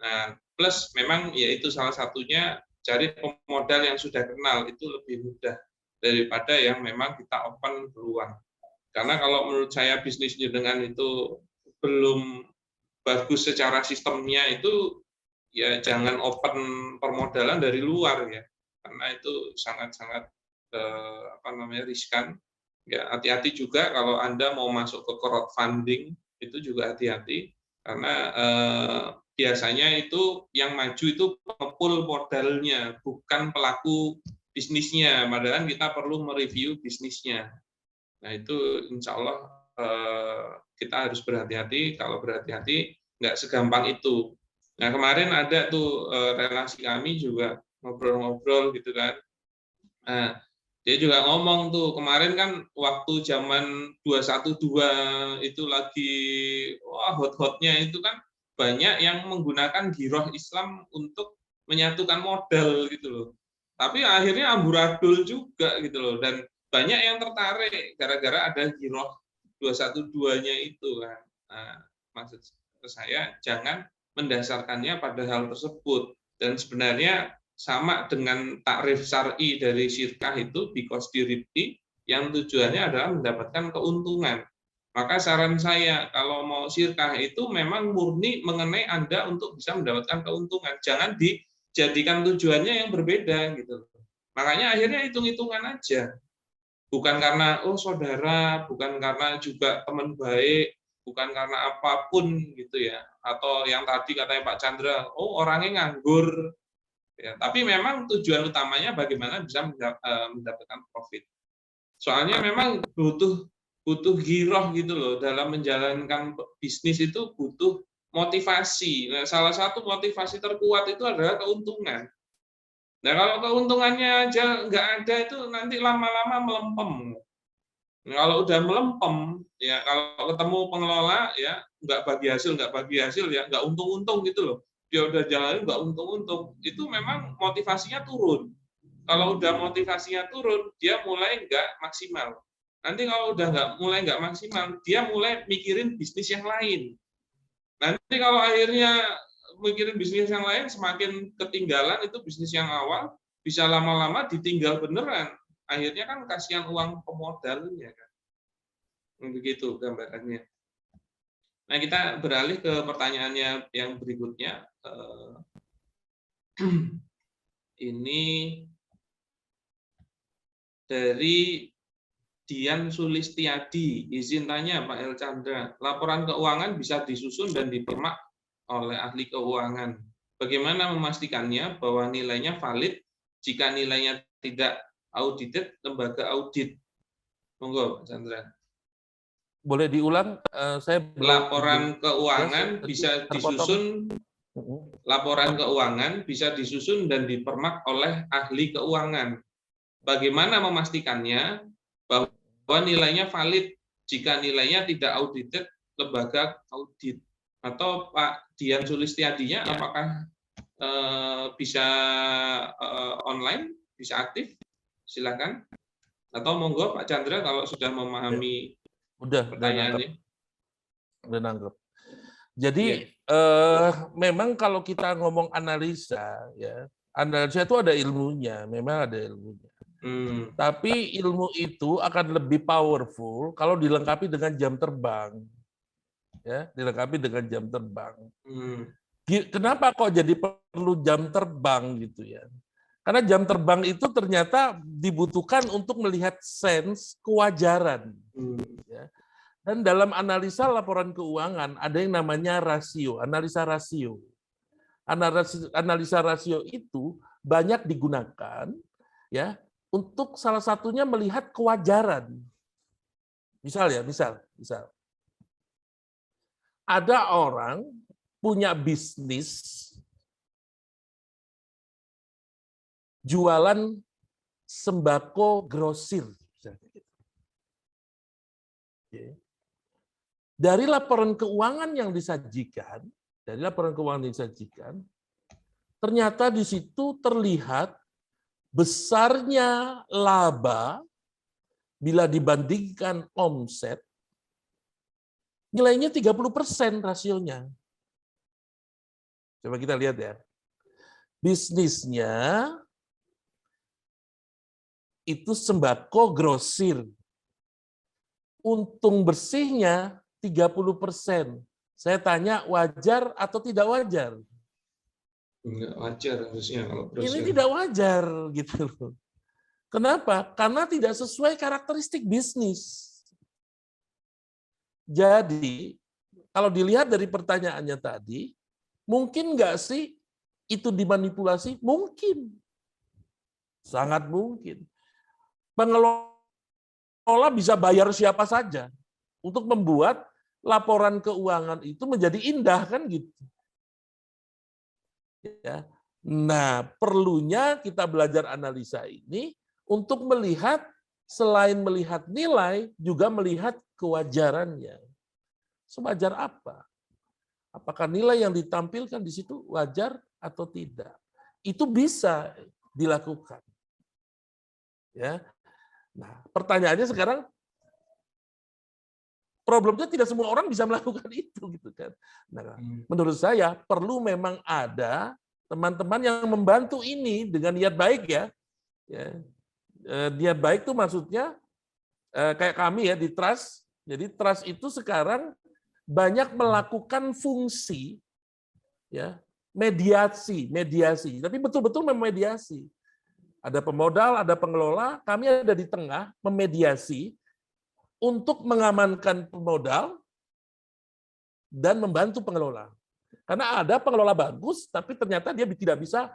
Nah plus memang yaitu salah satunya cari pemodal yang sudah kenal itu lebih mudah daripada yang memang kita open peluang. Karena kalau menurut saya bisnis dengan itu belum bagus secara sistemnya itu ya jangan open permodalan dari luar ya. Karena itu sangat-sangat riskan. Ya hati-hati juga kalau Anda mau masuk ke crowdfunding itu juga hati-hati karena biasanya itu yang maju itu pengepul modalnya bukan pelaku bisnisnya, padahal kita perlu mereview bisnisnya. Nah itu insya Allah kita harus berhati-hati, kalau berhati-hati nggak segampang itu. Nah kemarin ada tuh relasi kami juga ngobrol-ngobrol gitu kan. Nah, dia juga ngomong tuh, kemarin kan waktu zaman 212 itu lagi wah hot-hotnya itu kan banyak yang menggunakan giroh Islam untuk menyatukan modal gitu loh. Tapi akhirnya amburadul juga gitu loh, dan banyak yang tertarik gara-gara ada giroh 212-nya itu kan. Nah, maksud saya jangan mendasarkannya pada hal tersebut, dan sebenarnya sama dengan takrif syar'i dari syirkah itu because diribti yang tujuannya adalah mendapatkan keuntungan. Maka saran saya kalau mau syirkah itu memang murni mengenai Anda untuk bisa mendapatkan keuntungan, jangan dijadikan tujuannya yang berbeda gitu. Makanya akhirnya hitung-hitungan aja. Bukan karena oh saudara, bukan karena juga teman baik, bukan karena apapun gitu ya. Atau yang tadi katanya Pak Chandra, oh orangnya nganggur. Ya, tapi memang tujuan utamanya bagaimana bisa mendapatkan profit. Soalnya memang butuh giroh gitu loh dalam menjalankan bisnis itu butuh motivasi. Nah, salah satu motivasi terkuat itu adalah keuntungan. Nah, kalau keuntungannya aja nggak ada itu nanti lama-lama melempem. Nah, kalau udah melempem, ya kalau ketemu pengelola ya nggak bagi hasil ya nggak untung-untung gitu loh. Dia udah jalanin nggak untung-untung, itu memang motivasinya turun. Kalau udah motivasinya turun, dia mulai nggak maksimal. Nanti kalau udah mulai nggak maksimal, dia mulai mikirin bisnis yang lain. Nanti kalau akhirnya mikirin bisnis yang lain, semakin ketinggalan itu bisnis yang awal, bisa lama-lama ditinggal beneran. Akhirnya kan kasihan uang pemodalnya kan. Begitu gambarannya. Nah kita beralih ke pertanyaannya yang berikutnya. Ini dari Dian Sulistiadi, izin tanya Pak El Chandra, laporan keuangan bisa disusun dan dipermak oleh ahli keuangan. Bagaimana memastikannya bahwa nilainya valid jika nilainya tidak audited lembaga audit? Monggo Pak Chandra. Boleh diulang? Saya laporan keuangan bisa disusun. Laporan keuangan bisa disusun dan dipermak oleh ahli keuangan. Bagaimana memastikannya bahwa nilainya valid jika nilainya tidak audited lembaga audit? Atau Pak Dian Sulistiadinya apakah bisa online, bisa aktif? Silakan. Atau monggo Pak Chandra kalau sudah memahami Udah pertanyaannya. nangkep. Jadi memang kalau kita ngomong analisa, ya analisa itu ada ilmunya, memang ada ilmunya. Tapi ilmu itu akan lebih powerful kalau dilengkapi dengan jam terbang, ya dilengkapi dengan jam terbang. Kenapa kok jadi perlu jam terbang gitu ya? Karena jam terbang itu ternyata dibutuhkan untuk melihat sense kewajaran. Ya. Dan dalam analisa laporan keuangan ada yang namanya rasio, analisa rasio. Analisa rasio itu banyak digunakan ya untuk salah satunya melihat kewajaran. Misal ada orang punya bisnis jualan sembako grosir. Dari laporan keuangan yang disajikan, ternyata di situ terlihat besarnya laba bila dibandingkan omset, nilainya 30% rasionya. Coba kita lihat ya. Bisnisnya itu sembako grosir. Untung bersihnya 30%. Saya tanya wajar atau tidak wajar? Enggak wajar harusnya kalau grosir. Ini tidak wajar gitu loh. Kenapa? Karena tidak sesuai karakteristik bisnis. Jadi, kalau dilihat dari pertanyaannya tadi, mungkin nggak sih itu dimanipulasi? Mungkin. Sangat mungkin. Pengelola bisa bayar siapa saja untuk membuat laporan keuangan itu menjadi indah kan gitu. Ya. Nah, perlunya kita belajar analisa ini untuk melihat selain melihat nilai juga melihat kewajarannya. Sewajar apa? Apakah nilai yang ditampilkan di situ wajar atau tidak? Itu bisa dilakukan. Ya. Nah, pertanyaannya sekarang problemnya tidak semua orang bisa melakukan itu gitu kan. Nah, menurut saya perlu memang ada teman-teman yang membantu ini dengan niat baik ya. Niat baik itu maksudnya kayak kami ya di Trust. Jadi Trust itu sekarang banyak melakukan fungsi ya, mediasi, tapi betul-betul memediasi. Ada pemodal, ada pengelola, kami ada di tengah memediasi untuk mengamankan pemodal dan membantu pengelola. Karena ada pengelola bagus, tapi ternyata dia tidak bisa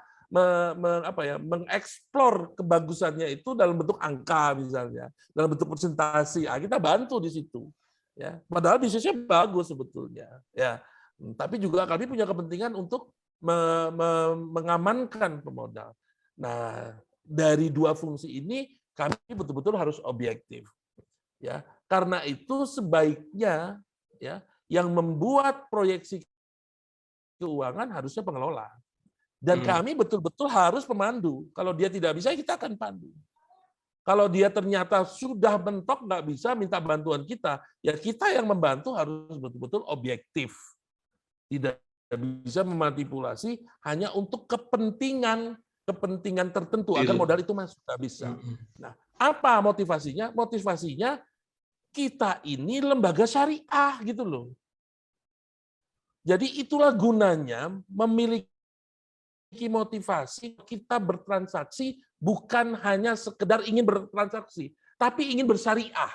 mengeksplor kebagusannya itu dalam bentuk angka misalnya, dalam bentuk presentasi. Kita bantu di situ. Ya, padahal bisnisnya bagus sebetulnya. Ya, tapi juga kami punya kepentingan untuk mengamankan pemodal. Nah, dari dua fungsi ini kami betul-betul harus objektif. Ya, karena itu sebaiknya ya yang membuat proyeksi keuangan harusnya pengelola. Dan kami betul-betul harus pemandu. Kalau dia tidak bisa, kita akan pandu. Kalau dia ternyata sudah mentok nggak bisa minta bantuan kita, ya kita yang membantu harus betul-betul objektif. Tidak bisa memanipulasi hanya untuk kepentingan tertentu agar modal itu masuk, nggak bisa. Nah, apa motivasinya? Motivasinya kita ini lembaga syariah gitu loh. Jadi itulah gunanya memiliki motivasi kita bertransaksi bukan hanya sekedar ingin bertransaksi, tapi ingin bersyariah.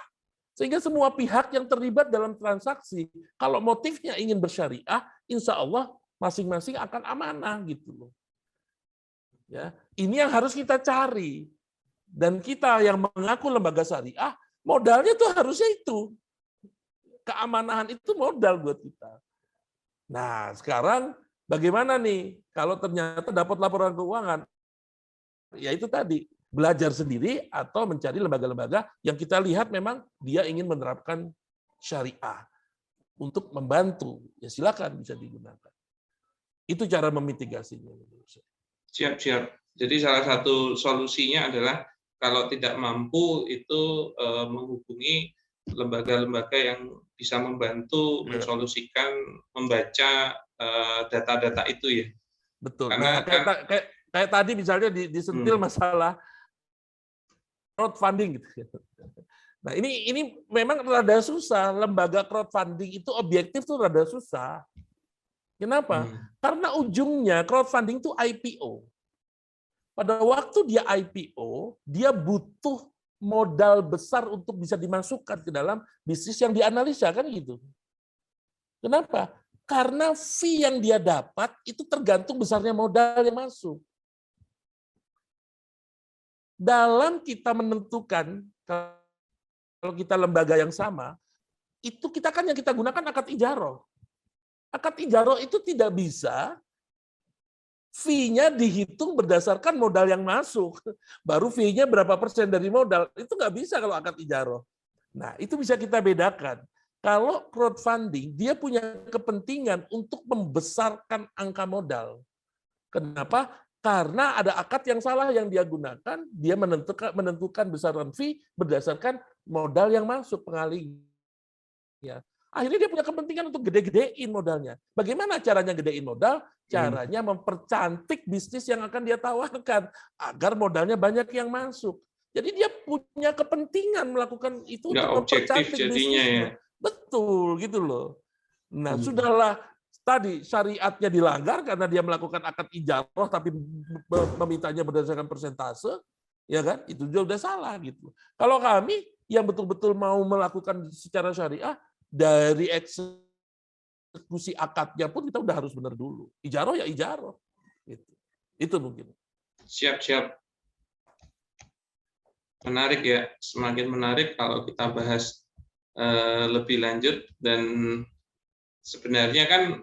Sehingga semua pihak yang terlibat dalam transaksi, kalau motifnya ingin bersyariah, insya Allah masing-masing akan amanah gitu loh. Ya, ini yang harus kita cari. Dan kita yang mengaku lembaga syariah, modalnya tuh harusnya itu. Keamanahan itu modal buat kita. Nah, sekarang bagaimana nih kalau ternyata dapat laporan keuangan? Ya itu tadi, belajar sendiri atau mencari lembaga-lembaga yang kita lihat memang dia ingin menerapkan syariah untuk membantu. Ya silakan bisa digunakan. Itu cara memitigasinya. Siap. Jadi salah satu solusinya adalah kalau tidak mampu itu menghubungi lembaga-lembaga yang bisa membantu mensolusikan, membaca data-data itu ya. Betul. Karena Nah, kayak tadi misalnya disentil masalah crowdfunding gitu. Nah, ini memang rada susah. Lembaga crowdfunding itu objektif tuh rada susah. Kenapa? Karena ujungnya crowdfunding itu IPO. Pada waktu dia IPO, dia butuh modal besar untuk bisa dimasukkan ke dalam bisnis yang dianalisa, kan gitu. Kenapa? Karena fee yang dia dapat itu tergantung besarnya modal yang masuk. Dalam kita menentukan, kalau kita lembaga yang sama, itu kita kan yang kita gunakan akad ijaroh. Akad ijaroh itu tidak bisa fee-nya dihitung berdasarkan modal yang masuk. Baru fee-nya berapa persen dari modal. Itu nggak bisa kalau akad ijaroh. Nah, itu bisa kita bedakan. Kalau crowdfunding, dia punya kepentingan untuk membesarkan angka modal. Kenapa? Karena ada akad yang salah yang dia gunakan, dia menentukan besaran fee berdasarkan modal yang masuk pengalihnya. Akhirnya dia punya kepentingan untuk gede-gedein modalnya. Bagaimana caranya gedein modal? Caranya mempercantik bisnis yang akan dia tawarkan agar modalnya banyak yang masuk. Jadi dia punya kepentingan melakukan itu nggak untuk objektif mempercantik jadinya bisnisnya. ya. Betul gitu loh. Nah, sudahlah tadi syariatnya dilanggar karena dia melakukan akad ijarah tapi memintanya berdasarkan persentase, ya kan? Itu juga udah salah gitu. Kalau kami yang betul-betul mau melakukan secara syariah, dari eksekusi akadnya pun kita udah harus benar dulu. Ijarah ya ijarah. Gitu. Itu mungkin. Siap-siap. Menarik ya, semakin menarik kalau kita bahas lebih lanjut. Dan sebenarnya kan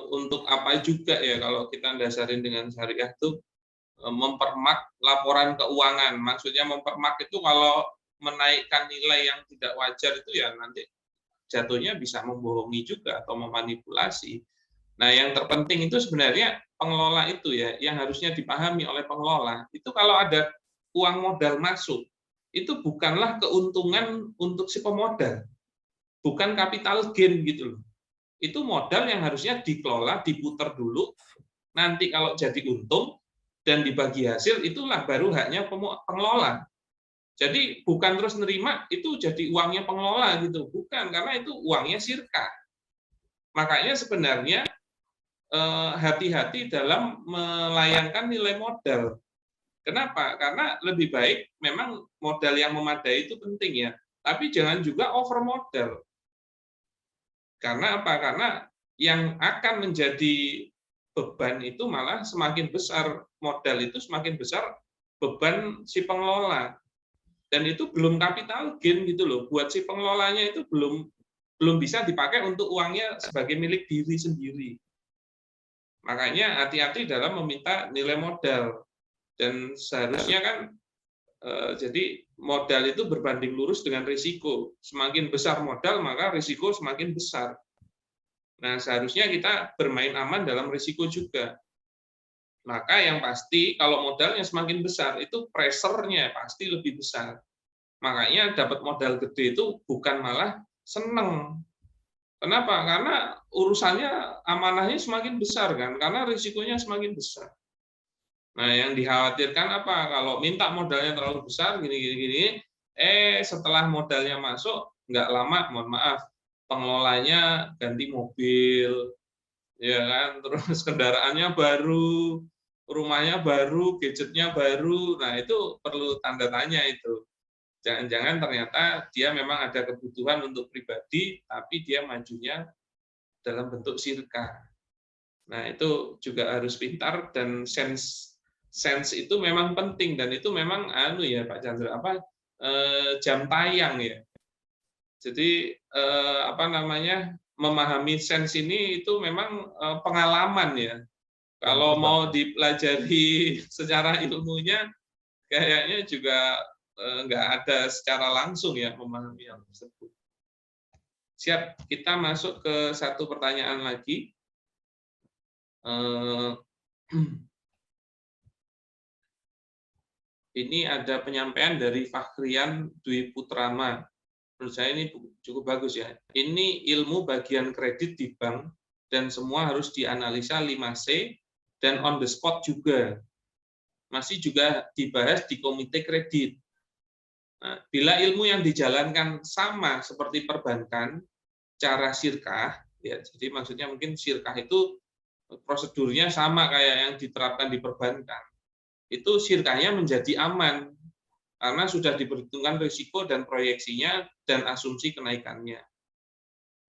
untuk apa juga ya kalau kita dasarin dengan syariah itu mempermak laporan keuangan. Maksudnya mempermak itu kalau menaikkan nilai yang tidak wajar itu ya nanti jatuhnya bisa membohongi juga atau memanipulasi. Nah, yang terpenting itu sebenarnya pengelola itu ya, yang harusnya dipahami oleh pengelola. Itu kalau ada uang modal masuk, itu bukanlah keuntungan untuk si pemodal. Bukan capital gain gitu loh. Itu modal yang harusnya dikelola, diputar dulu, nanti kalau jadi untung dan dibagi hasil, itulah baru haknya pengelola. Jadi bukan terus nerima itu jadi uangnya pengelola gitu, bukan, karena itu uangnya sirka. Makanya sebenarnya hati-hati dalam melayangkan nilai modal. Kenapa? Karena lebih baik memang modal yang memadai itu penting ya, tapi jangan juga over modal. Karena apa? Karena yang akan menjadi beban itu malah semakin besar, modal itu semakin besar beban si pengelola. Dan itu belum capital gain gitu loh. Buat si pengelolanya itu belum bisa dipakai untuk uangnya sebagai milik diri sendiri. Makanya hati-hati dalam meminta nilai modal. Dan seharusnya kan jadi modal itu berbanding lurus dengan risiko. Semakin besar modal, maka risiko semakin besar. Nah, seharusnya kita bermain aman dalam risiko juga. Maka yang pasti kalau modalnya semakin besar, itu pressure-nya pasti lebih besar. Makanya dapat modal gede itu bukan malah seneng. Kenapa? Karena urusannya amanahnya semakin besar kan, karena risikonya semakin besar. Nah, yang dikhawatirkan apa? Kalau minta modalnya terlalu besar, gini, setelah modalnya masuk, nggak lama, mohon maaf, pengelolanya ganti mobil, ya kan, terus kendaraannya baru, rumahnya baru, gadgetnya baru. Nah, itu perlu tanda tanya itu. Jangan-jangan ternyata dia memang ada kebutuhan untuk pribadi, tapi dia majunya dalam bentuk sirka. Nah, itu juga harus pintar, dan sense itu memang penting, dan itu memang ya Pak Chandra, jam tayang ya. Jadi memahami sense ini itu memang pengalaman ya. Kalau mau dipelajari secara ilmunya kayaknya juga nggak ada secara langsung ya memahami hal tersebut. Siap, kita masuk ke satu pertanyaan lagi. ini ada penyampaian dari Fakhrian Dwi Putrama. Menurut saya ini cukup bagus ya. Ini ilmu bagian kredit di bank dan semua harus dianalisa 5C dan on the spot juga. Masih juga dibahas di komite kredit. Nah, bila ilmu yang dijalankan sama seperti perbankan, cara sirkah, ya, jadi maksudnya mungkin sirkah itu prosedurnya sama kayak yang diterapkan di perbankan. Itu sirkahnya menjadi aman karena sudah diperhitungkan risiko dan proyeksinya dan asumsi kenaikannya.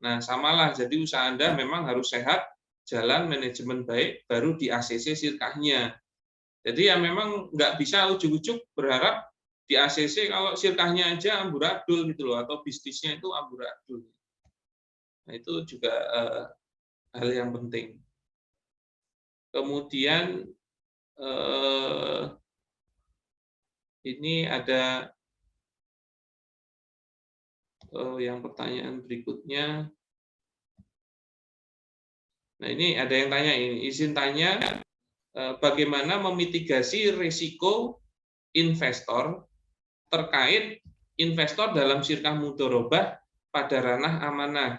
Nah, samalah, jadi usaha Anda memang harus sehat, jalan manajemen baik, baru di ACC sirkahnya. Jadi ya memang nggak bisa ujuk-ujuk berharap di ACC kalau sirkahnya aja amburadul gitu loh, atau bisnisnya itu amburadul. Nah, itu juga hal yang penting. Kemudian ini ada yang pertanyaan berikutnya. Nah, ini ada yang tanya ini, izin tanya bagaimana memitigasi risiko investor terkait investor dalam sirkah mudharabah pada ranah amanah.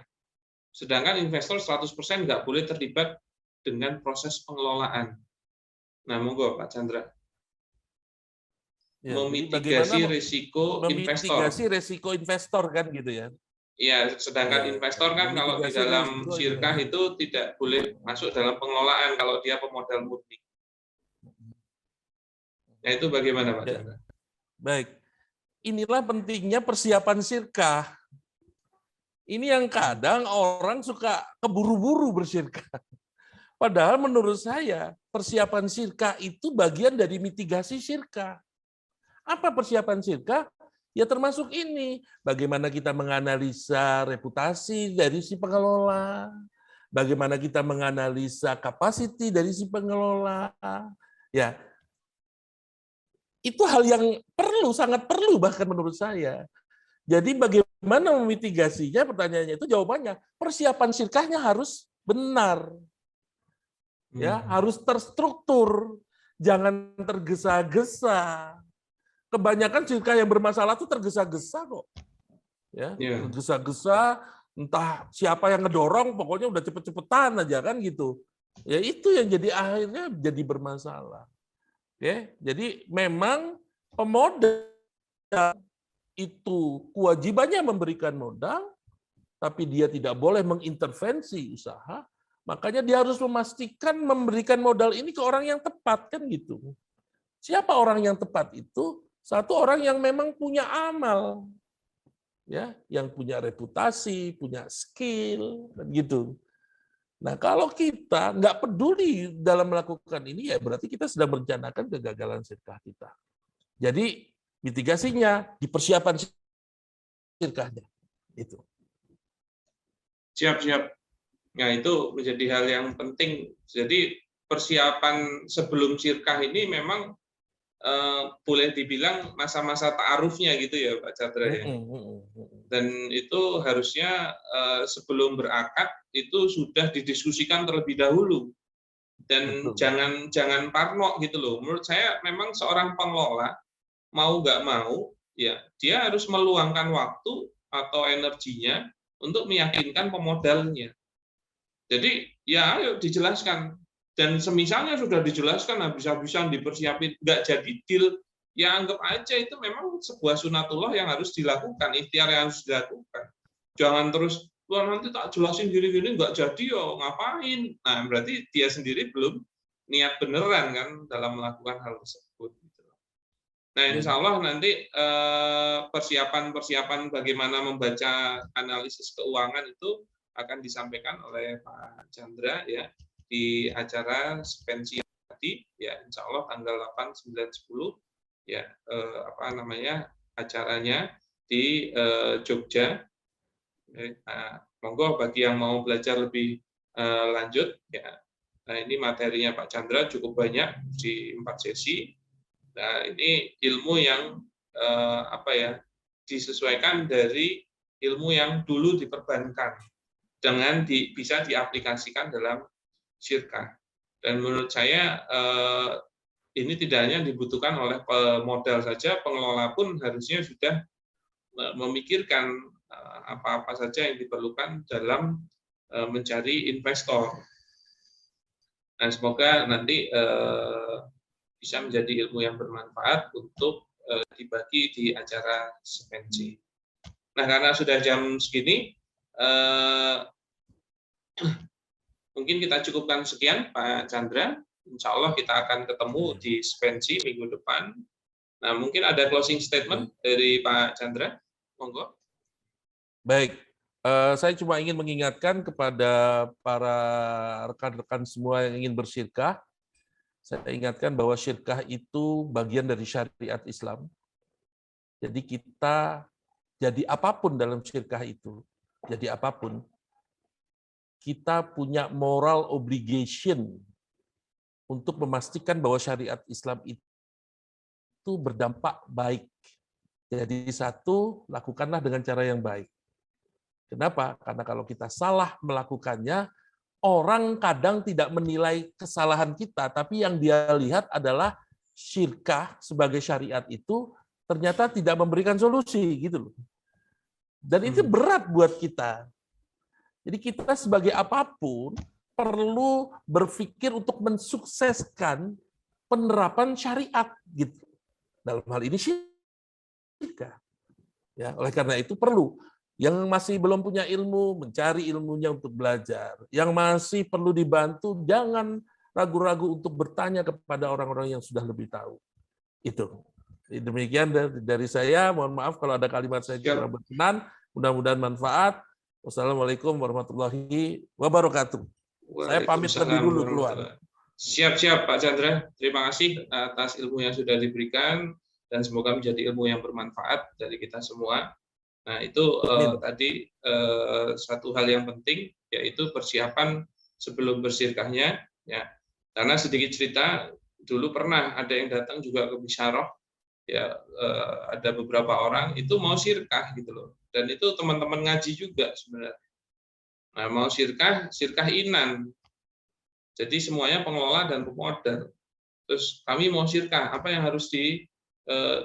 Sedangkan investor 100% nggak boleh terlibat dengan proses pengelolaan. Nah, monggo Pak Chandra. Ya, memitigasi risiko investor. Memitigasi risiko investor kan gitu ya. Iya, sedangkan investor kan kalau di dalam sirkah itu tidak boleh masuk dalam pengelolaan kalau dia pemodal murni. Nah, itu bagaimana Pak Chandra? Baik. Inilah pentingnya persiapan sirkah. Ini yang kadang orang suka keburu-buru bersirkah. Padahal menurut saya persiapan sirkah itu bagian dari mitigasi sirkah. Apa persiapan sirkah? Ya termasuk ini, bagaimana kita menganalisa reputasi dari si pengelola, bagaimana kita menganalisa kapasiti dari si pengelola. Ya, itu hal yang perlu, sangat perlu bahkan menurut saya. Jadi bagaimana memitigasinya? Pertanyaannya itu jawabannya persiapan sirkahnya harus benar, ya harus terstruktur, jangan tergesa-gesa. Kebanyakan sirkah yang bermasalah itu tergesa-gesa kok, ya tergesa-gesa, entah siapa yang ngedorong, pokoknya udah cepet-cepetan aja kan gitu. Ya itu yang jadi akhirnya jadi bermasalah. Oke, jadi memang pemodal itu kewajibannya memberikan modal, tapi dia tidak boleh mengintervensi usaha. Makanya dia harus memastikan memberikan modal ini ke orang yang tepat kan gitu. Siapa orang yang tepat itu? Satu orang yang memang punya amal, ya, yang punya reputasi, punya skill, kan gitu. Nah, kalau kita nggak peduli dalam melakukan ini, ya berarti kita sedang merencanakan kegagalan sirkah kita. Jadi mitigasinya di persiapan sirkahnya itu. Siap. Nah, itu menjadi hal yang penting. Jadi persiapan sebelum sirkah ini memang boleh dibilang masa-masa ta'arufnya gitu ya Pak Chandra ya. Dan itu harusnya sebelum berakad itu sudah didiskusikan terlebih dahulu. Dan jangan parno gitu loh. Menurut saya memang seorang pengelola mau nggak mau ya dia harus meluangkan waktu atau energinya untuk meyakinkan pemodalnya. Jadi ya ayo dijelaskan. Dan semisalnya sudah dijelaskan habis-habisan dipersiapin, nggak jadi deal, ya anggap aja itu memang sebuah sunatullah yang harus dilakukan, ikhtiar yang harus dilakukan. Jangan terus, wah nanti tak jelasin gini-gini nggak jadi yo, ngapain? Nah berarti dia sendiri belum niat beneran kan dalam melakukan hal tersebut. Nah insya Allah nanti persiapan bagaimana membaca analisis keuangan itu akan disampaikan oleh Pak Chandra ya di acara pensi tadi ya insya Allah tanggal 8, 9, 10 ya acaranya di Jogja. Nah, monggo bagi yang mau belajar lebih lanjut ya. Nah, ini materinya Pak Chandra cukup banyak di 4 sesi. Nah, ini ilmu yang disesuaikan dari ilmu yang dulu diperbankan dengan bisa diaplikasikan dalam sirkah. Dan menurut saya ini tidak hanya dibutuhkan oleh pemodal saja, pengelola pun harusnya sudah memikirkan apa-apa saja yang diperlukan dalam mencari investor. Nah, semoga nanti bisa menjadi ilmu yang bermanfaat untuk dibagi di acara Sepensi. Nah, karena sudah jam segini, mungkin kita cukupkan sekian, Pak Chandra. Insya Allah kita akan ketemu di Sepensi minggu depan. Nah, mungkin ada closing statement dari Pak Chandra. Monggo. Baik, saya cuma ingin mengingatkan kepada para rekan-rekan semua yang ingin bersyirkah. Saya ingatkan bahwa syirkah itu bagian dari syariat Islam. Jadi kita jadi apapun dalam syirkah itu, jadi apapun, kita punya moral obligation untuk memastikan bahwa syariat Islam itu berdampak baik. Jadi satu, lakukanlah dengan cara yang baik. Kenapa? Karena kalau kita salah melakukannya, orang kadang tidak menilai kesalahan kita, tapi yang dia lihat adalah syirkah sebagai syariat itu ternyata tidak memberikan solusi, gitu loh. Dan itu berat buat kita. Jadi kita sebagai apapun perlu berpikir untuk mensukseskan penerapan syariat, gitu. Dalam hal ini syirkah. Ya, oleh karena itu perlu. Yang masih belum punya ilmu, mencari ilmunya untuk belajar. Yang masih perlu dibantu, jangan ragu-ragu untuk bertanya kepada orang-orang yang sudah lebih tahu. Itu. Demikian dari saya. Mohon maaf kalau ada kalimat saya kurang berkenan. Mudah-mudahan manfaat. Wassalamualaikum warahmatullahi wabarakatuh. Saya pamit lebih dulu keluar. Siap-siap Pak Chandra. Terima kasih atas ilmu yang sudah diberikan. Dan semoga menjadi ilmu yang bermanfaat dari kita semua. Nah, itu tadi satu hal yang penting, yaitu persiapan sebelum bersyirkahnya. Ya. Karena sedikit cerita, dulu pernah ada yang datang juga ke bisyarah, ya, ada beberapa orang itu mau syirkah gitu loh. Dan itu teman-teman ngaji juga sebenarnya. Nah, mau syirkah inan. Jadi semuanya pengelola dan pemodal. Terus kami mau syirkah, apa yang harus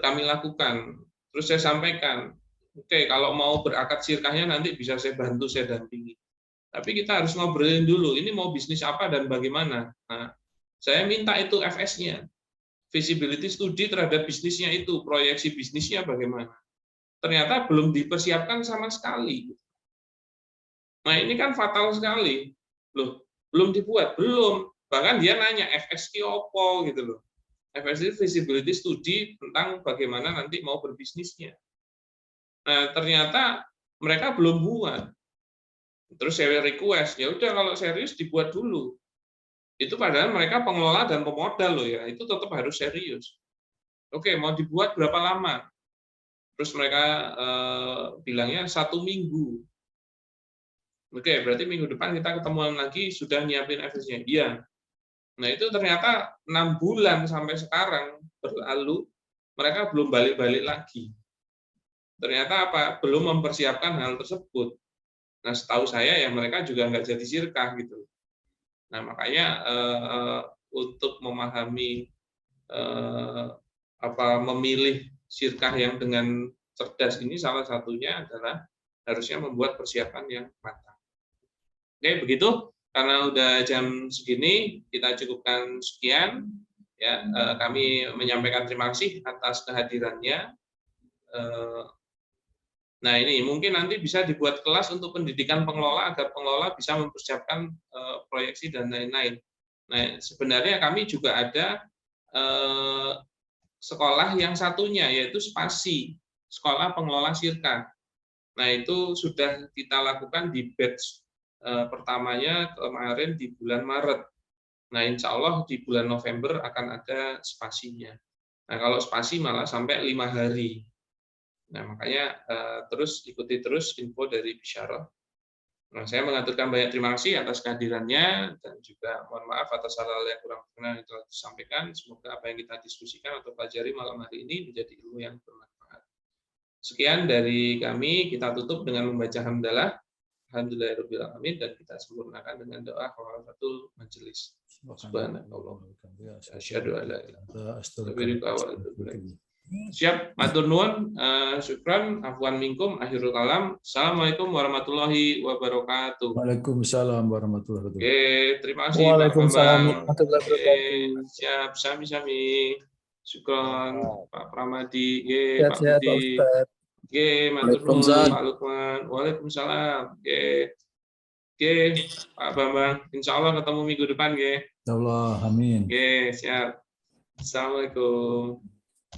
kami lakukan? Terus saya sampaikan, oke, kalau mau berakad syirkahnya nanti bisa saya bantu, saya dampingi. Tapi kita harus ngobrolin dulu, ini mau bisnis apa dan bagaimana. Nah, saya minta itu FS-nya, feasibility study terhadap bisnisnya itu, proyeksi bisnisnya bagaimana. Ternyata belum dipersiapkan sama sekali. Nah, ini kan fatal sekali. Loh, belum dibuat, belum. Bahkan dia nanya FS ki opo gitu loh. FS itu feasibility study tentang bagaimana nanti mau berbisnisnya. Nah, ternyata mereka belum buat. Terus saya request, ya udah kalau serius dibuat dulu. Itu padahal mereka pengelola dan pemodal loh ya, itu tetap harus serius. Oke, mau dibuat berapa lama? Terus mereka bilangnya 1 minggu. Oke, berarti minggu depan kita ketemuan lagi, sudah nyiapin FS-nya. Iya. Nah, itu ternyata 6 bulan sampai sekarang berlalu, mereka belum balik-balik lagi. Ternyata apa? Belum mempersiapkan hal tersebut. Nah, setahu saya ya mereka juga nggak jadi syirkah gitu. Nah, makanya untuk memahami memilih syirkah yang dengan cerdas ini salah satunya adalah harusnya membuat persiapan yang matang. Oke, begitu. Karena udah jam segini, kita cukupkan sekian. Ya, kami menyampaikan terima kasih atas kehadirannya. Nah, ini mungkin nanti bisa dibuat kelas untuk pendidikan pengelola agar pengelola bisa mempersiapkan proyeksi dan lain-lain. Nah, sebenarnya kami juga ada sekolah yang satunya, yaitu Spasi, Sekolah Pengelola Syirkah. Nah, itu sudah kita lakukan di batch pertamanya kemarin di bulan Maret. Nah, insya Allah di bulan November akan ada Spasinya. Nah, kalau Spasi malah sampai 5 hari. Nah, makanya terus ikuti terus info dari bisyarah. Nah, saya mengaturkan banyak terima kasih atas kehadirannya dan juga mohon maaf atas hal-hal yang kurang berkenan yang telah disampaikan. Semoga apa yang kita diskusikan atau pelajari malam hari ini menjadi ilmu yang bermanfaat. Sekian dari kami, kita tutup dengan membaca hamdalah. Alhamdulillahirabbil alamin, dan kita sempurnakan dengan doa kafaratul majelis. Subhanallah. Asyhadu an la ilaha illallah. Siap, matur nuwun, syukran, afwan minkum, akhirul kalam. Assalamualaikum warahmatullahi wabarakatuh. Waalaikumsalam warahmatullahi wabarakatuh. Oke, terima kasih Pak Waalaikumsalam Bambang. warahmatullahi wabarakatuh. Oke, siap, sami-sami. Syukron, Pak Pramadi, Pak Sehat-sehat Pak Budi. Ustadz. Oke, matur nuwun, Pak Lukman. Waalaikumsalam. Oke, Pak Bambang. Insya Allah ketemu minggu depan, oke. Ya Allah, amin. Oke, siap. Assalamualaikum.